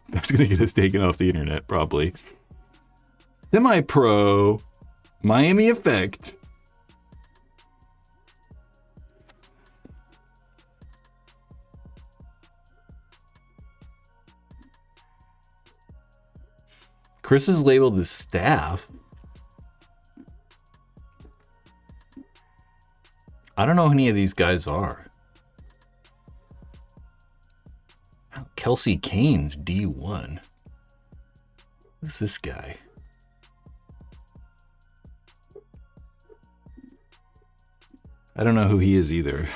That's gonna get us taken off the internet, probably. Semi-pro, Miami Effect. Chris is labeled as staff. I don't know who any of these guys are. Kelsey Kane's D1. Who's this guy? I don't know who he is either.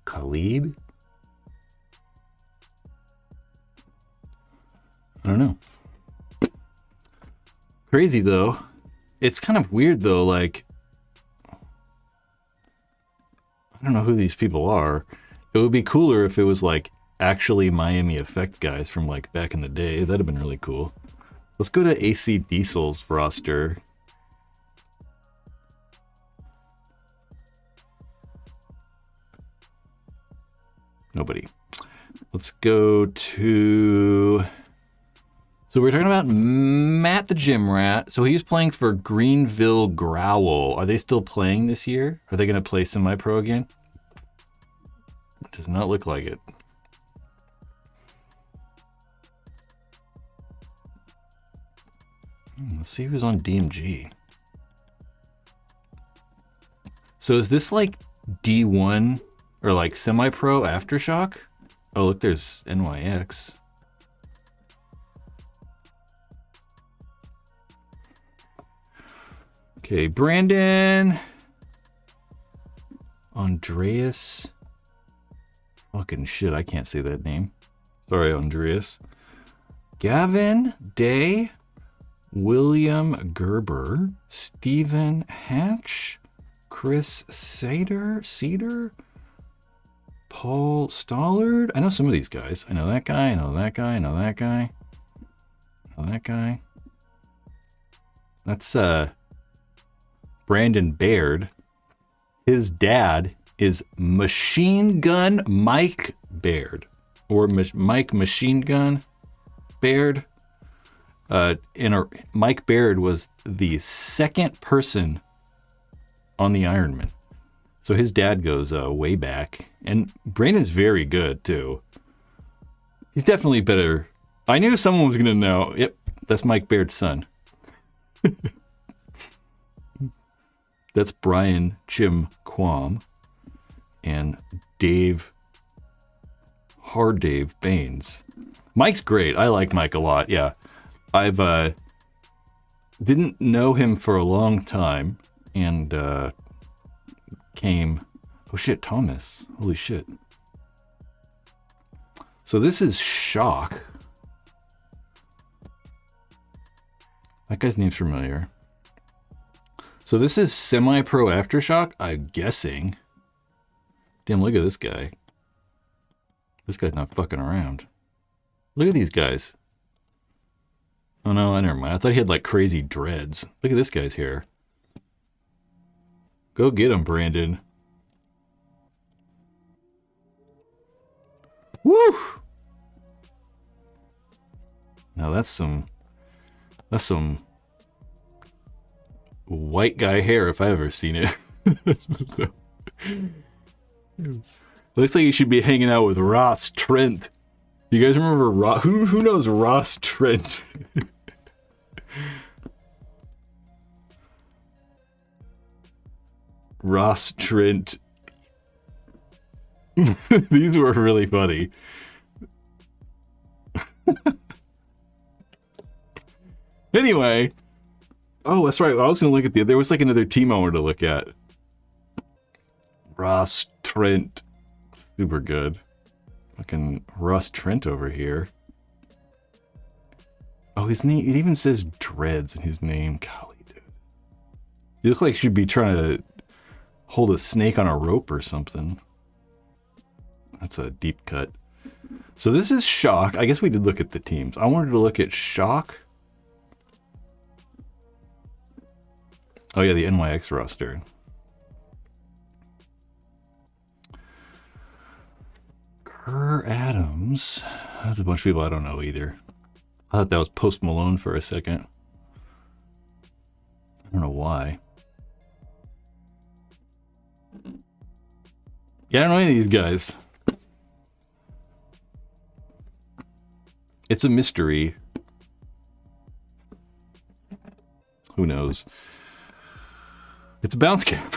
Khalid? I don't know. Crazy though. It's kind of weird though, like... I don't know who these people are. It would be cooler if it was like actually Miami Effect guys from like back in the day. That'd have been really cool. Let's go to AC Diesel's roster. Nobody. Let's go to... So we're talking about Matt the Gym Rat. So he's playing for Greenville Growl. Are they still playing this year? Are they going to play semi-pro again? Does not look like it. Let's see who's on DMG. So is this like D1 or like semi-pro Aftershock? Oh, look, there's NYX. Okay, Brandon. Andreas. Fucking shit, I can't say that name. Sorry, Andreas. Gavin Day. William Gerber. Stephen Hatch. Chris Cedar. Paul Stollard. I know some of these guys. I know that guy. I know that guy. I know that guy. I know that guy. That's Brandon Baird. His dad is Machine Gun Mike Baird, or Mike Machine Gun Baird. Mike Baird was the second person on the Ironman. So his dad goes way back, and Brandon's very good too. He's definitely better. I knew someone was gonna know. Yep, that's Mike Baird's son. That's Brian Jim Quam and Hard Dave Baines. Mike's great. I like Mike a lot. Yeah, I've didn't know him for a long time, and came. Oh shit, Thomas. Holy shit. So this is Shock. That guy's name's familiar. So this is semi-pro Aftershock, I'm guessing. Damn, look at this guy. This guy's not fucking around. Look at these guys. Oh no, I never mind. I thought he had like crazy dreads. Look at this guy's hair. Go get him, Brandon. Woo! Now that's some white guy hair if I've ever seen it. Looks like you should be hanging out with Ross Trent. You guys remember Ross? Who knows Ross Trent? Ross Trent. These were really funny. Anyway. Oh, that's right. I was going to look at there was like another team I wanted to look at. Ross Trent. Super good. Fucking Ross Trent over here. Oh, his name, it even says dreads in his name. Golly, dude. You look like you should be trying to hold a snake on a rope or something. That's a deep cut. So this is Shock. I guess we did look at the teams. I wanted to look at Shock. Oh yeah, the NYX roster. Kerr Adams. That's a bunch of people I don't know either. I thought that was Post Malone for a second. I don't know why. Yeah, I don't know any of these guys. It's a mystery. Who knows? It's a bounce cap.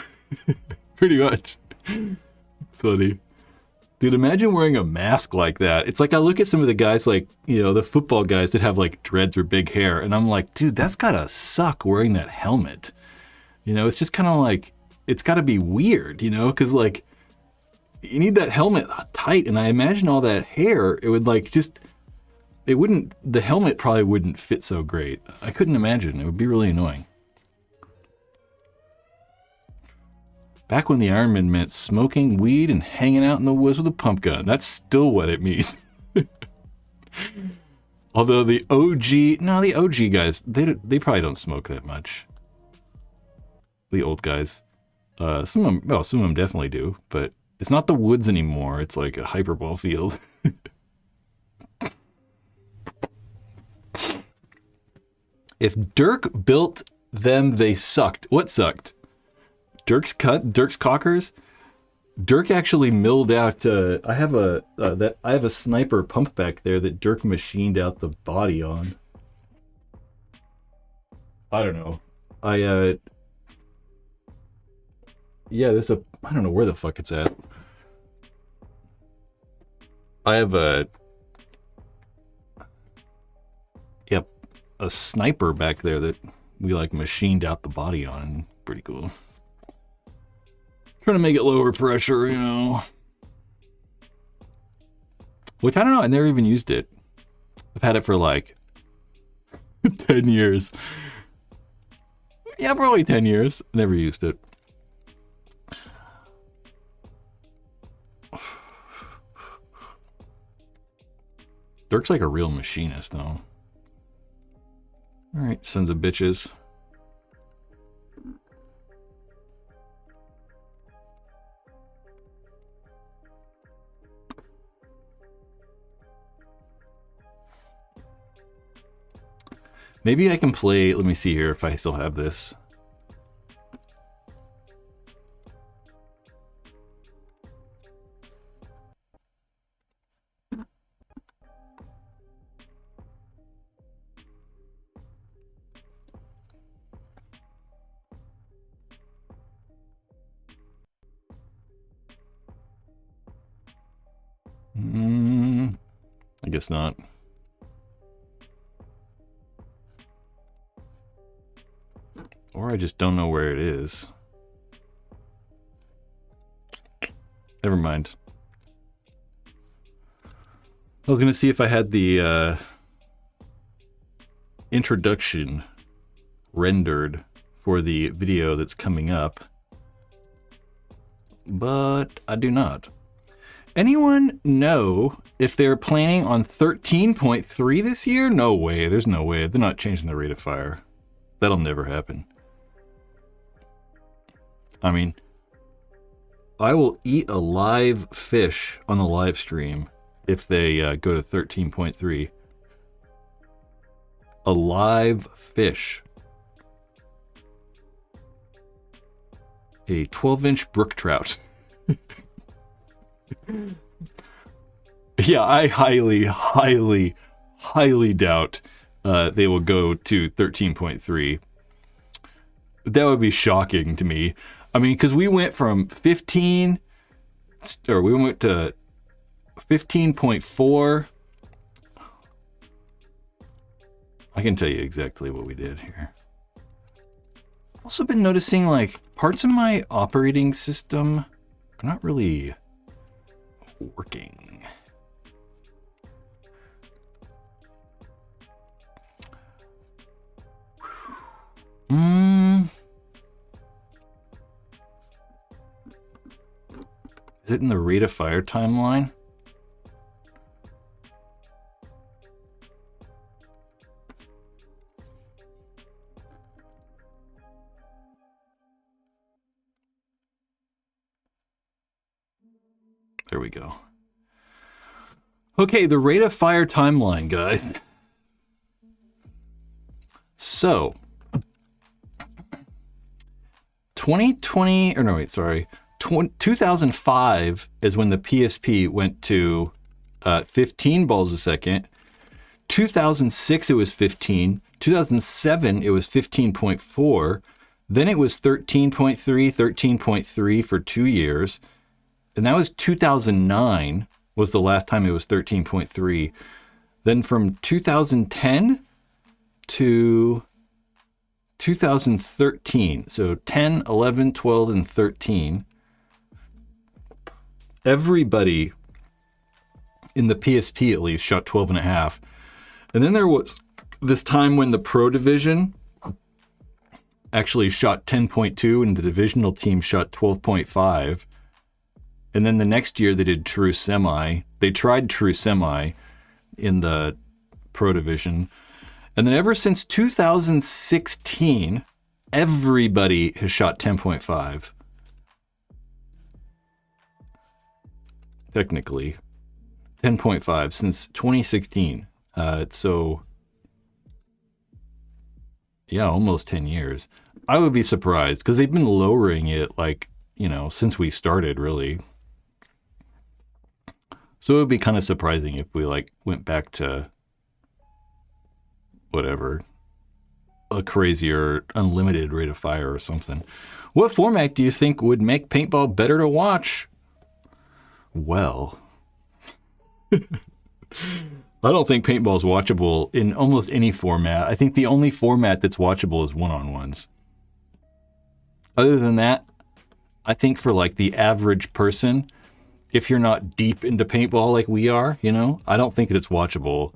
Pretty much. It's funny. Dude, imagine wearing a mask like that. It's like I look at some of the guys like, you know, the football guys that have like dreads or big hair. And I'm like, dude, that's gotta suck wearing that helmet. You know, it's just kind of like, it's gotta be weird, you know? Because like, you need that helmet tight. And I imagine all that hair, it would like just, it wouldn't, the helmet probably wouldn't fit so great. I couldn't imagine. It would be really annoying. Back when the Iron Man meant smoking weed and hanging out in the woods with a pump gun. That's still what it means. Although the OG guys, they probably don't smoke that much. The old guys. Some of them definitely do, but it's not the woods anymore. It's like a hyperball field. If Dirk built them, they sucked. What sucked? Dirk's cockers. Dirk actually milled out. I have a sniper pump back there that Dirk machined out the body on. I don't know. Yeah, there's a. I don't know where the fuck it's at. I have a sniper back there that we like machined out the body on. Pretty cool. Trying to make it lower pressure, you know. Which I don't know, I never even used it. I've had it for like 10 years. Yeah, probably 10 years. Never used it. Dirk's like a real machinist, though. Alright, sons of bitches. Maybe I can play, let me see here if I still have this. I guess not. Or I just don't know where it is. Never mind. I was going to see if I had the introduction rendered for the video that's coming up. But I do not. Anyone know if they're planning on 13.3 this year? No way. There's no way. They're not changing the rate of fire. That'll never happen. I mean, I will eat a live fish on the live stream if they go to 13.3. A live fish. A 12-inch brook trout. Yeah, I highly doubt they will go to 13.3. That would be shocking to me. I mean, because we went from 15, or we went to 15.4. I can tell you exactly what we did here. I've also been noticing like parts of my operating system are not really working. Is it in the rate of fire timeline? There we go. Okay, the rate of fire timeline, guys. So, 2005 is when the PSP went to 15 balls a second. 2006 it was 15. 2007 it was 15.4. Then it was 13.3, 13.3 for 2 years. And that was 2009 was the last time it was 13.3. Then from 2010 to 2013, so 10, 11, 12, and 13, everybody in the PSP at least shot 12.5. And then there was this time when the Pro Division actually shot 10.2 and the divisional team shot 12.5. And then the next year they did True Semi. They tried True Semi in the Pro Division. And then ever since 2016, everybody has shot 10.5. Technically, 10.5 since 2016. So, yeah, almost 10 years. I would be surprised because they've been lowering it like, since we started, really. So it would be kind of surprising if we went back to whatever, a crazier unlimited rate of fire or something. What format do you think would make paintball better to watch? Well, I don't think paintball is watchable in almost any format. I think the only format that's watchable is one-on-ones. Other than that, I think for the average person, if you're not deep into paintball like we are, I don't think that it's watchable.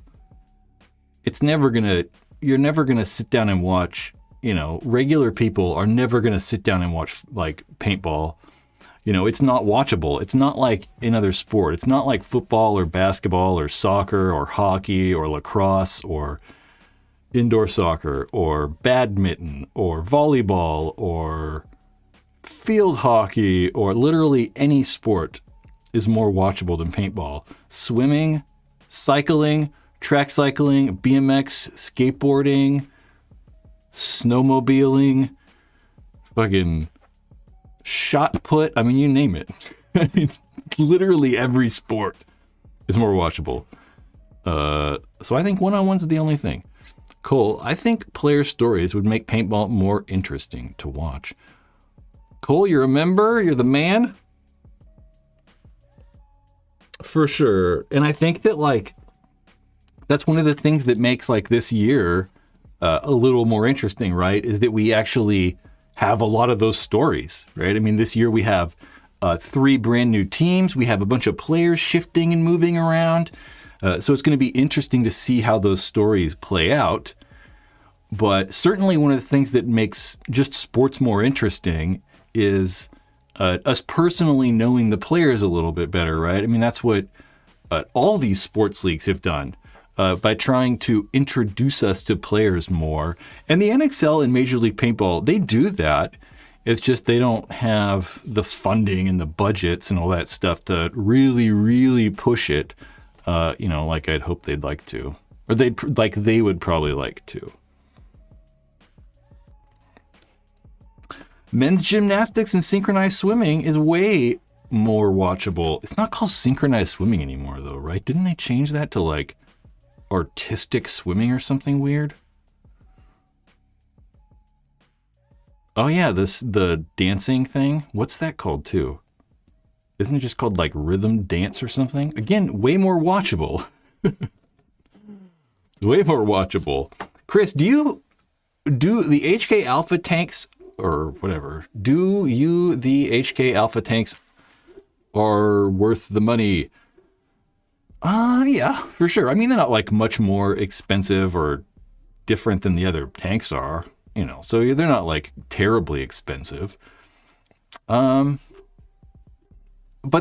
You're never gonna sit down and watch, regular people are never gonna sit down and watch paintball. It's not watchable. It's not like another sport. It's not like football or basketball or soccer or hockey or lacrosse or indoor soccer or badminton or volleyball or field hockey or literally any sport is more watchable than paintball. Swimming, cycling, track cycling, BMX, skateboarding, snowmobiling, fucking shot put. I mean, you name it. I mean, literally every sport is more watchable. So I think one-on-ones is the only thing. Cole, I think player stories would make paintball more interesting to watch. Cole, you're a member? You're the man? For sure. And I think that that's one of the things that makes this year a little more interesting, right? Is that we actually have a lot of those stories, right? I mean, this year we have 3 brand new teams. We have a bunch of players shifting and moving around. So it's going to be interesting to see how those stories play out. But certainly one of the things that makes just sports more interesting is us personally knowing the players a little bit better, right? I mean, that's what all these sports leagues have done by trying to introduce us to players more. And the NXL and Major League Paintball, they do that. It's just they don't have the funding and the budgets and all that stuff to really, really push it, like I'd hope they'd like to. Or they would probably like to. Men's gymnastics and synchronized swimming is way more watchable. It's not called synchronized swimming anymore, though, right? Didn't they change that to like artistic swimming or something weird? Oh yeah, the dancing thing. What's that called too? Isn't it just called like rhythm dance or something? Again, way more watchable. Way more watchable. Chris, do the HK Alpha tanks or whatever? Do the HK Alpha tanks are worth the money? Yeah, for sure. I mean, they're not like much more expensive or different than the other tanks are, you know, so they're not like terribly expensive. But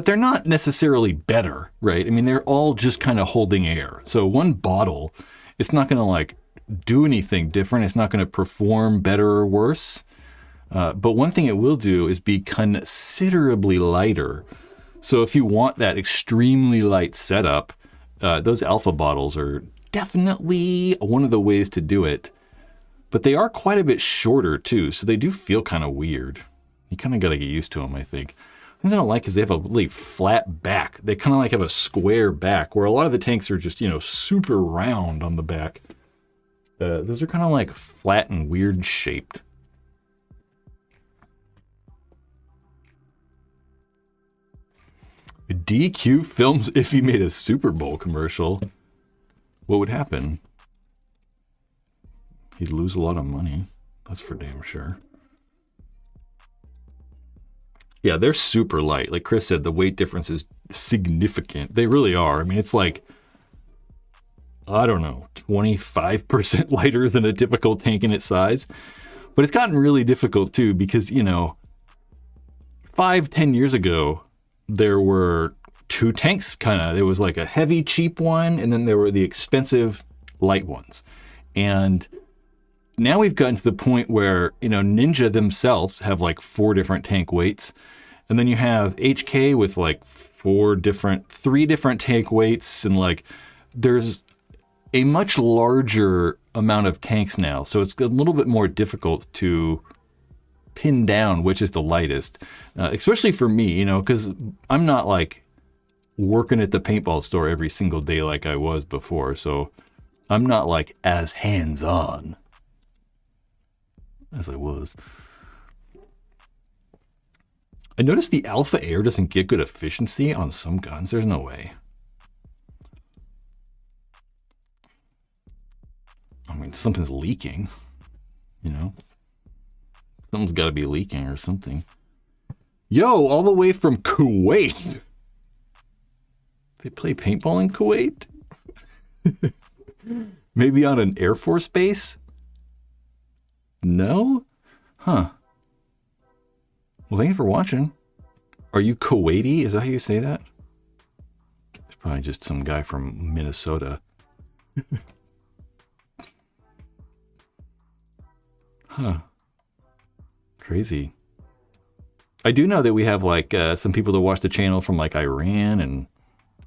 they're not necessarily better, right? I mean, they're all just kind of holding air. So one bottle, it's not going to like do anything different. It's not going to perform better or worse. But one thing it will do is be considerably lighter. So if you want that extremely light setup, those alpha bottles are definitely one of the ways to do it. But they are quite a bit shorter too, so they do feel kind of weird. You kind of got to get used to them, I think. The thing I don't like is they have a really flat back. They kind of like have a square back, where a lot of the tanks are just, you know, super round on the back. Those are kind of like flat and weird shaped. DQ films if he made a Super Bowl commercial. What would happen? He'd lose a lot of money. That's for damn sure. Yeah, they're super light. Like Chris said, the weight difference is significant. They really are. I mean, it's like, I don't know, 25% lighter than a typical tank in its size. But it's gotten really difficult too because, you know, 5-10 years ago, there were two tanks kind of. There was like a heavy, cheap one, and then there were the expensive, light ones. And now we've gotten to the point where, you know, Ninja themselves have like 4 different tank weights. And then you have HK with like 3 different tank weights. And like, there's a much larger amount of tanks now. So it's a little bit more difficult to pin down which is the lightest, especially for me, you know, because I'm not like working at the paintball store every single day like I was before. So I'm not like as hands-on as I was. I noticed the Alpha Air doesn't get good efficiency on some guns. There's no way. I mean, something's leaking, you know? Something's got to be leaking or something. Yo, all the way from Kuwait. They play paintball in Kuwait? Maybe on an Air Force base? No? Huh. Well, thank you for watching. Are you Kuwaiti? Is that how you say that? It's probably just some guy from Minnesota. Huh. Crazy. I do know that we have like some people that watch the channel from like Iran and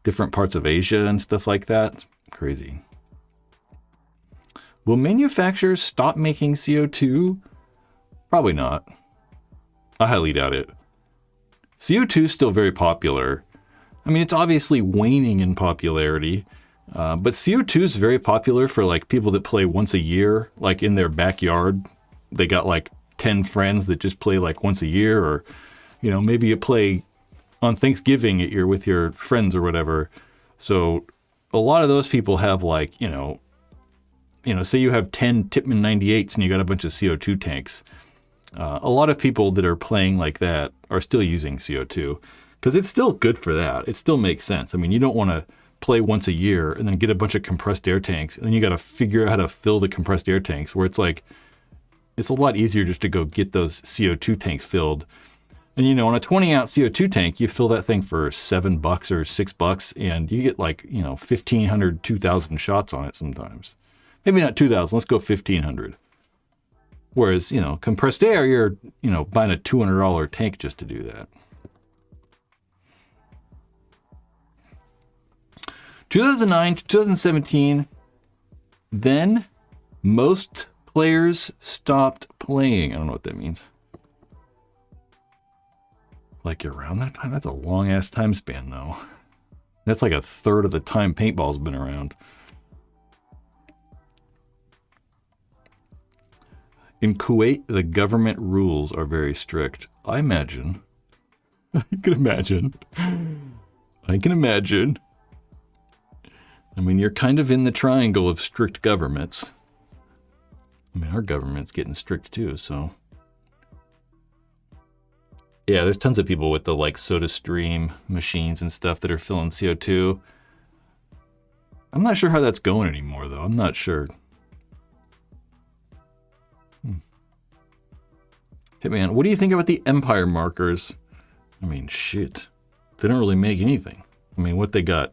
different parts of Asia and stuff like that. It's crazy. Will manufacturers stop making CO2? Probably not. I highly doubt it. CO2 is still very popular. I mean, it's obviously waning in popularity, but CO2 is very popular for like people that play once a year, like in their backyard. They got like 10 friends that just play like once a year, or, you know, maybe you play on Thanksgiving with your friends or whatever. So a lot of those people have like, you know, say you have 10 Tippmann 98s and you got a bunch of CO2 tanks. A lot of people that are playing like that are still using CO2 because it's still good for that. It still makes sense. I mean, you don't want to play once a year and then get a bunch of compressed air tanks and then you got to figure out how to fill the compressed air tanks, where it's like, it's a lot easier just to go get those CO2 tanks filled. And, you know, on a 20-ounce CO2 tank, you fill that thing for $7 or $6 and you get like, you know, 1,500, 2,000 shots on it sometimes. Maybe not 2,000, let's go 1,500. Whereas, you know, compressed air, you're, you know, buying a $200 tank just to do that. 2009 to 2017, Then most players stopped playing. I don't know what that means. Like around that time? That's a long ass time span though. That's like a third of the time paintball's been around. In Kuwait, the government rules are very strict. I imagine. I can imagine. I can imagine. I mean, you're kind of in the triangle of strict governments. I mean, our government's getting strict too, so. Yeah, there's tons of people with the like SodaStream machines and stuff that are filling CO2. I'm not sure how that's going anymore though. I'm not sure. Hitman, what do you think about the Empire markers? I mean, shit. They don't really make anything. I mean, what they got?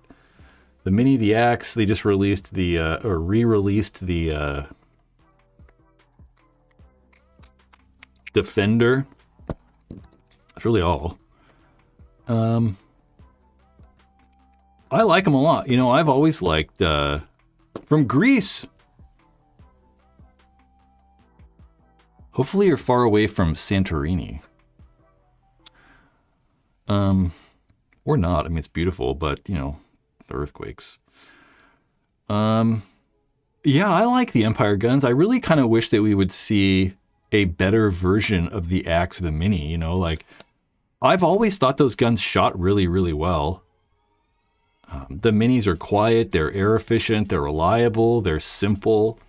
The Mini, the Axe, they just released the, or re-released the, Defender. That's really all. I like them a lot. You know, I've always liked, from Greece. Hopefully you're far away from Santorini. Or not. I mean, it's beautiful, but, you know, the earthquakes. Yeah, I like the Empire guns. I really kind of wish that we would see a better version of the Axe or the Mini, you know, like, I've always thought those guns shot really, really well. The Minis are quiet, they're air efficient, they're reliable, they're simple.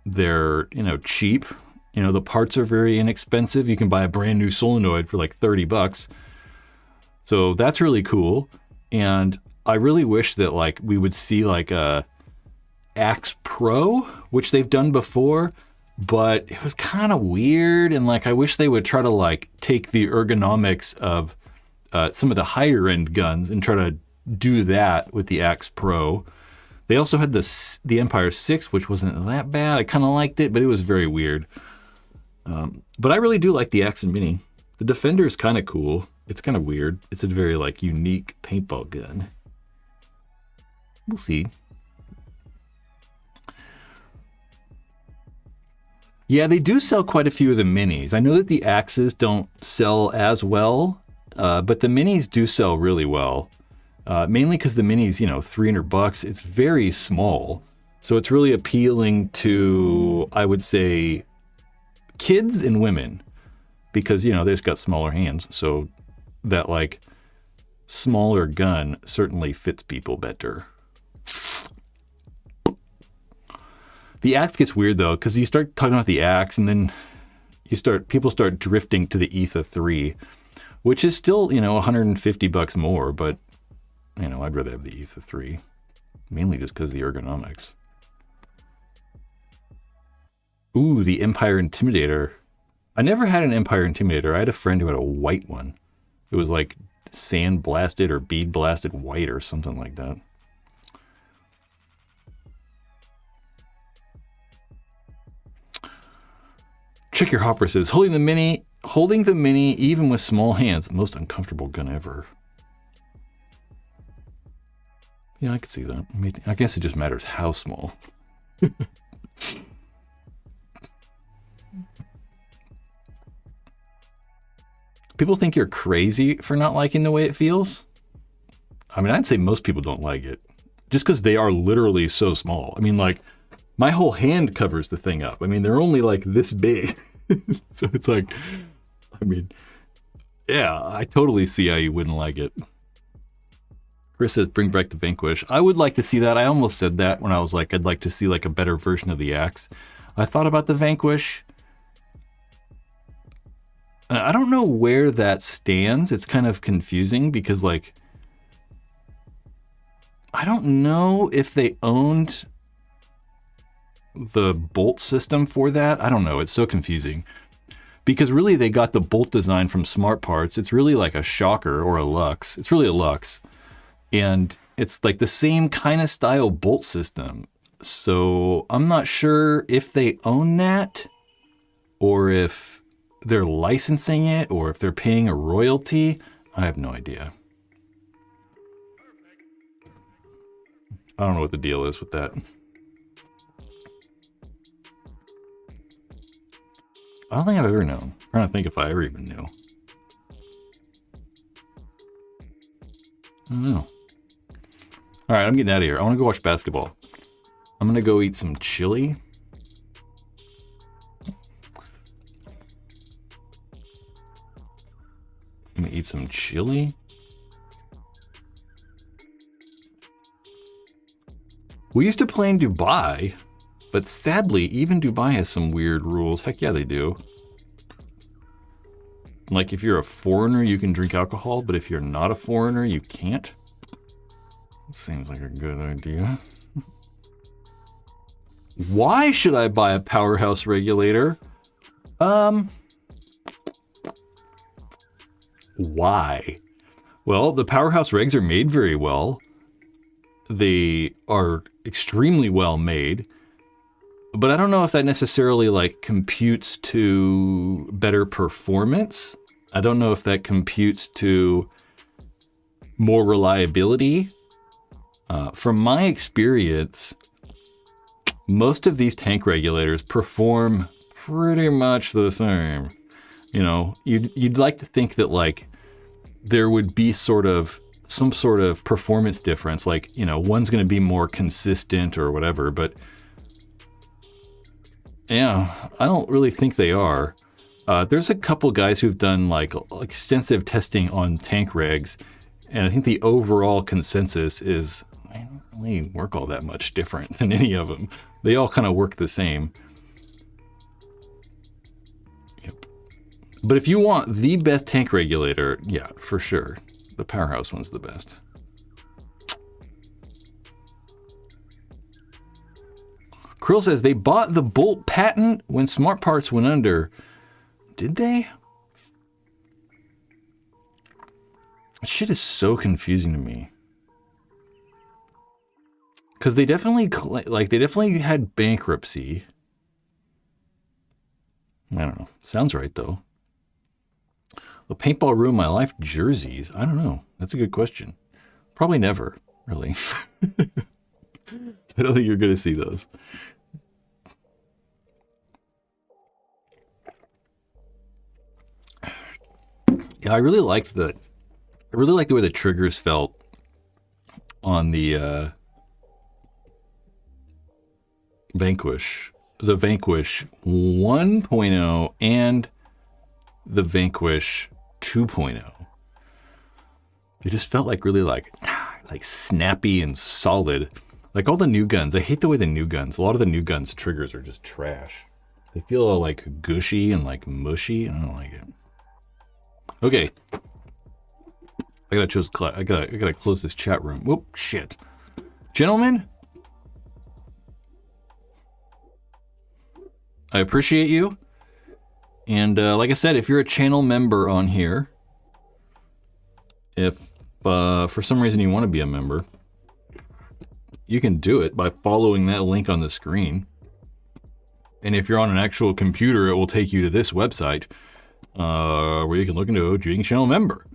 They're, you know, cheap. You know, the parts are very inexpensive. You can buy a brand new solenoid for like $30. So that's really cool. And I really wish that like we would see like a Axe Pro, which they've done before, but it was kind of weird. And like, I wish they would try to like take the ergonomics of some of the higher end guns and try to do that with the Axe Pro. They also had the Empire 6, which wasn't that bad. I kind of liked it, but it was very weird. But I really do like the Axe and Mini. The Defender is kind of cool. It's kind of weird. It's a very like unique paintball gun. We'll see. Yeah, they do sell quite a few of the Minis. I know that the Axes don't sell as well, but the Minis do sell really well. Mainly because the Mini's, you know, $300. It's very small. So it's really appealing to, I would say, kids and women. Because, you know, they've got smaller hands. So that, like, smaller gun certainly fits people better. The Axe gets weird, though, because you start talking about the Axe, and then people start drifting to the ETHA 3, which is still, you know, $150 more, but you know, I'd rather have the ETHA 3, mainly just because of the ergonomics. Ooh, the Empire Intimidator. I never had an Empire Intimidator. I had a friend who had a white one. It was like sand blasted or bead blasted white or something like that. Check Your Hopper says, holding the Mini even with small hands, most uncomfortable gun ever. Yeah, I could see that. I mean, I guess it just matters how small. People think you're crazy for not liking the way it feels. I mean, I'd say most people don't like it. Just because they are literally so small. I mean, like, my whole hand covers the thing up. I mean, they're only like this big. So it's like, I mean, yeah, I totally see how you wouldn't like it. Chris says, bring back the Vanquish. I would like to see that. I almost said that when I was like, I'd like to see like a better version of the Axe. I thought about the Vanquish. I don't know where that stands. It's kind of confusing because like, I don't know if they owned the bolt system for that. I don't know. It's so confusing because really they got the bolt design from Smart Parts. It's really like a Shocker or a Lux. It's really a Lux. And it's like the same kind of style bolt system. So I'm not sure if they own that or if they're licensing it or if they're paying a royalty. I have no idea. I don't know what the deal is with that. I don't think I've ever known. I'm trying to think if I ever even knew. I don't know. All right, I'm getting out of here. I want to go watch basketball. I'm going to go eat some chili. I'm going to eat some chili. We used to play in Dubai, but sadly, even Dubai has some weird rules. Heck yeah, they do. Like, if you're a foreigner, you can drink alcohol, but if you're not a foreigner, you can't. Seems like a good idea. Why should I buy a powerhouse regulator? Why? Well, the powerhouse regs are made very well. They are extremely well made. But I don't know if that necessarily like computes to better performance. I don't know if that computes to more reliability. From my experience, most of these tank regulators perform pretty much the same. You know, you'd like to think that like there would be some sort of performance difference, like, you know, one's going to be more consistent or whatever, but yeah, I don't really think they are. There's a couple guys who've done like extensive testing on tank regs, and I think the overall consensus is they don't really work all that much different than any of them. They all kind of work the same. Yep. But if you want the best tank regulator, yeah, for sure, the powerhouse one's the best. Krill says they bought the Bolt patent when Smart Parts went under. Did they? Shit is so confusing to me. Because they definitely had bankruptcy. I don't know. Sounds right though. The paintball ruined my life jerseys. I don't know. That's a good question. Probably never, really. I don't think you're going to see those. Yeah, I really liked the way the triggers felt on the Vanquish. The Vanquish 1.0 and the Vanquish 2.0. It just felt like really like snappy and solid. Like all the new guns. I hate the way a lot of the new guns triggers are just trash. They feel all like gushy and like mushy. I don't like it. Okay. I gotta close this chat room. Whoop, shit. Gentlemen, I appreciate you. And like I said, if you're a channel member on here, if for some reason you want to be a member, you can do it by following that link on the screen. And if you're on an actual computer, it will take you to this website where you can look into being a channel member.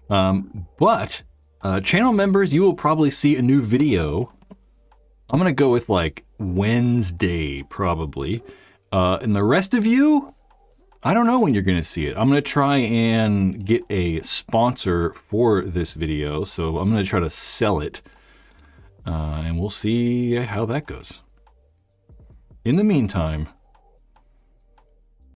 But channel members, you will probably see a new video. I'm going to go with like Wednesday, probably. And the rest of you, I don't know when you're going to see it. I'm going to try and get a sponsor for this video. So I'm going to try to sell it. And we'll see how that goes. In the meantime,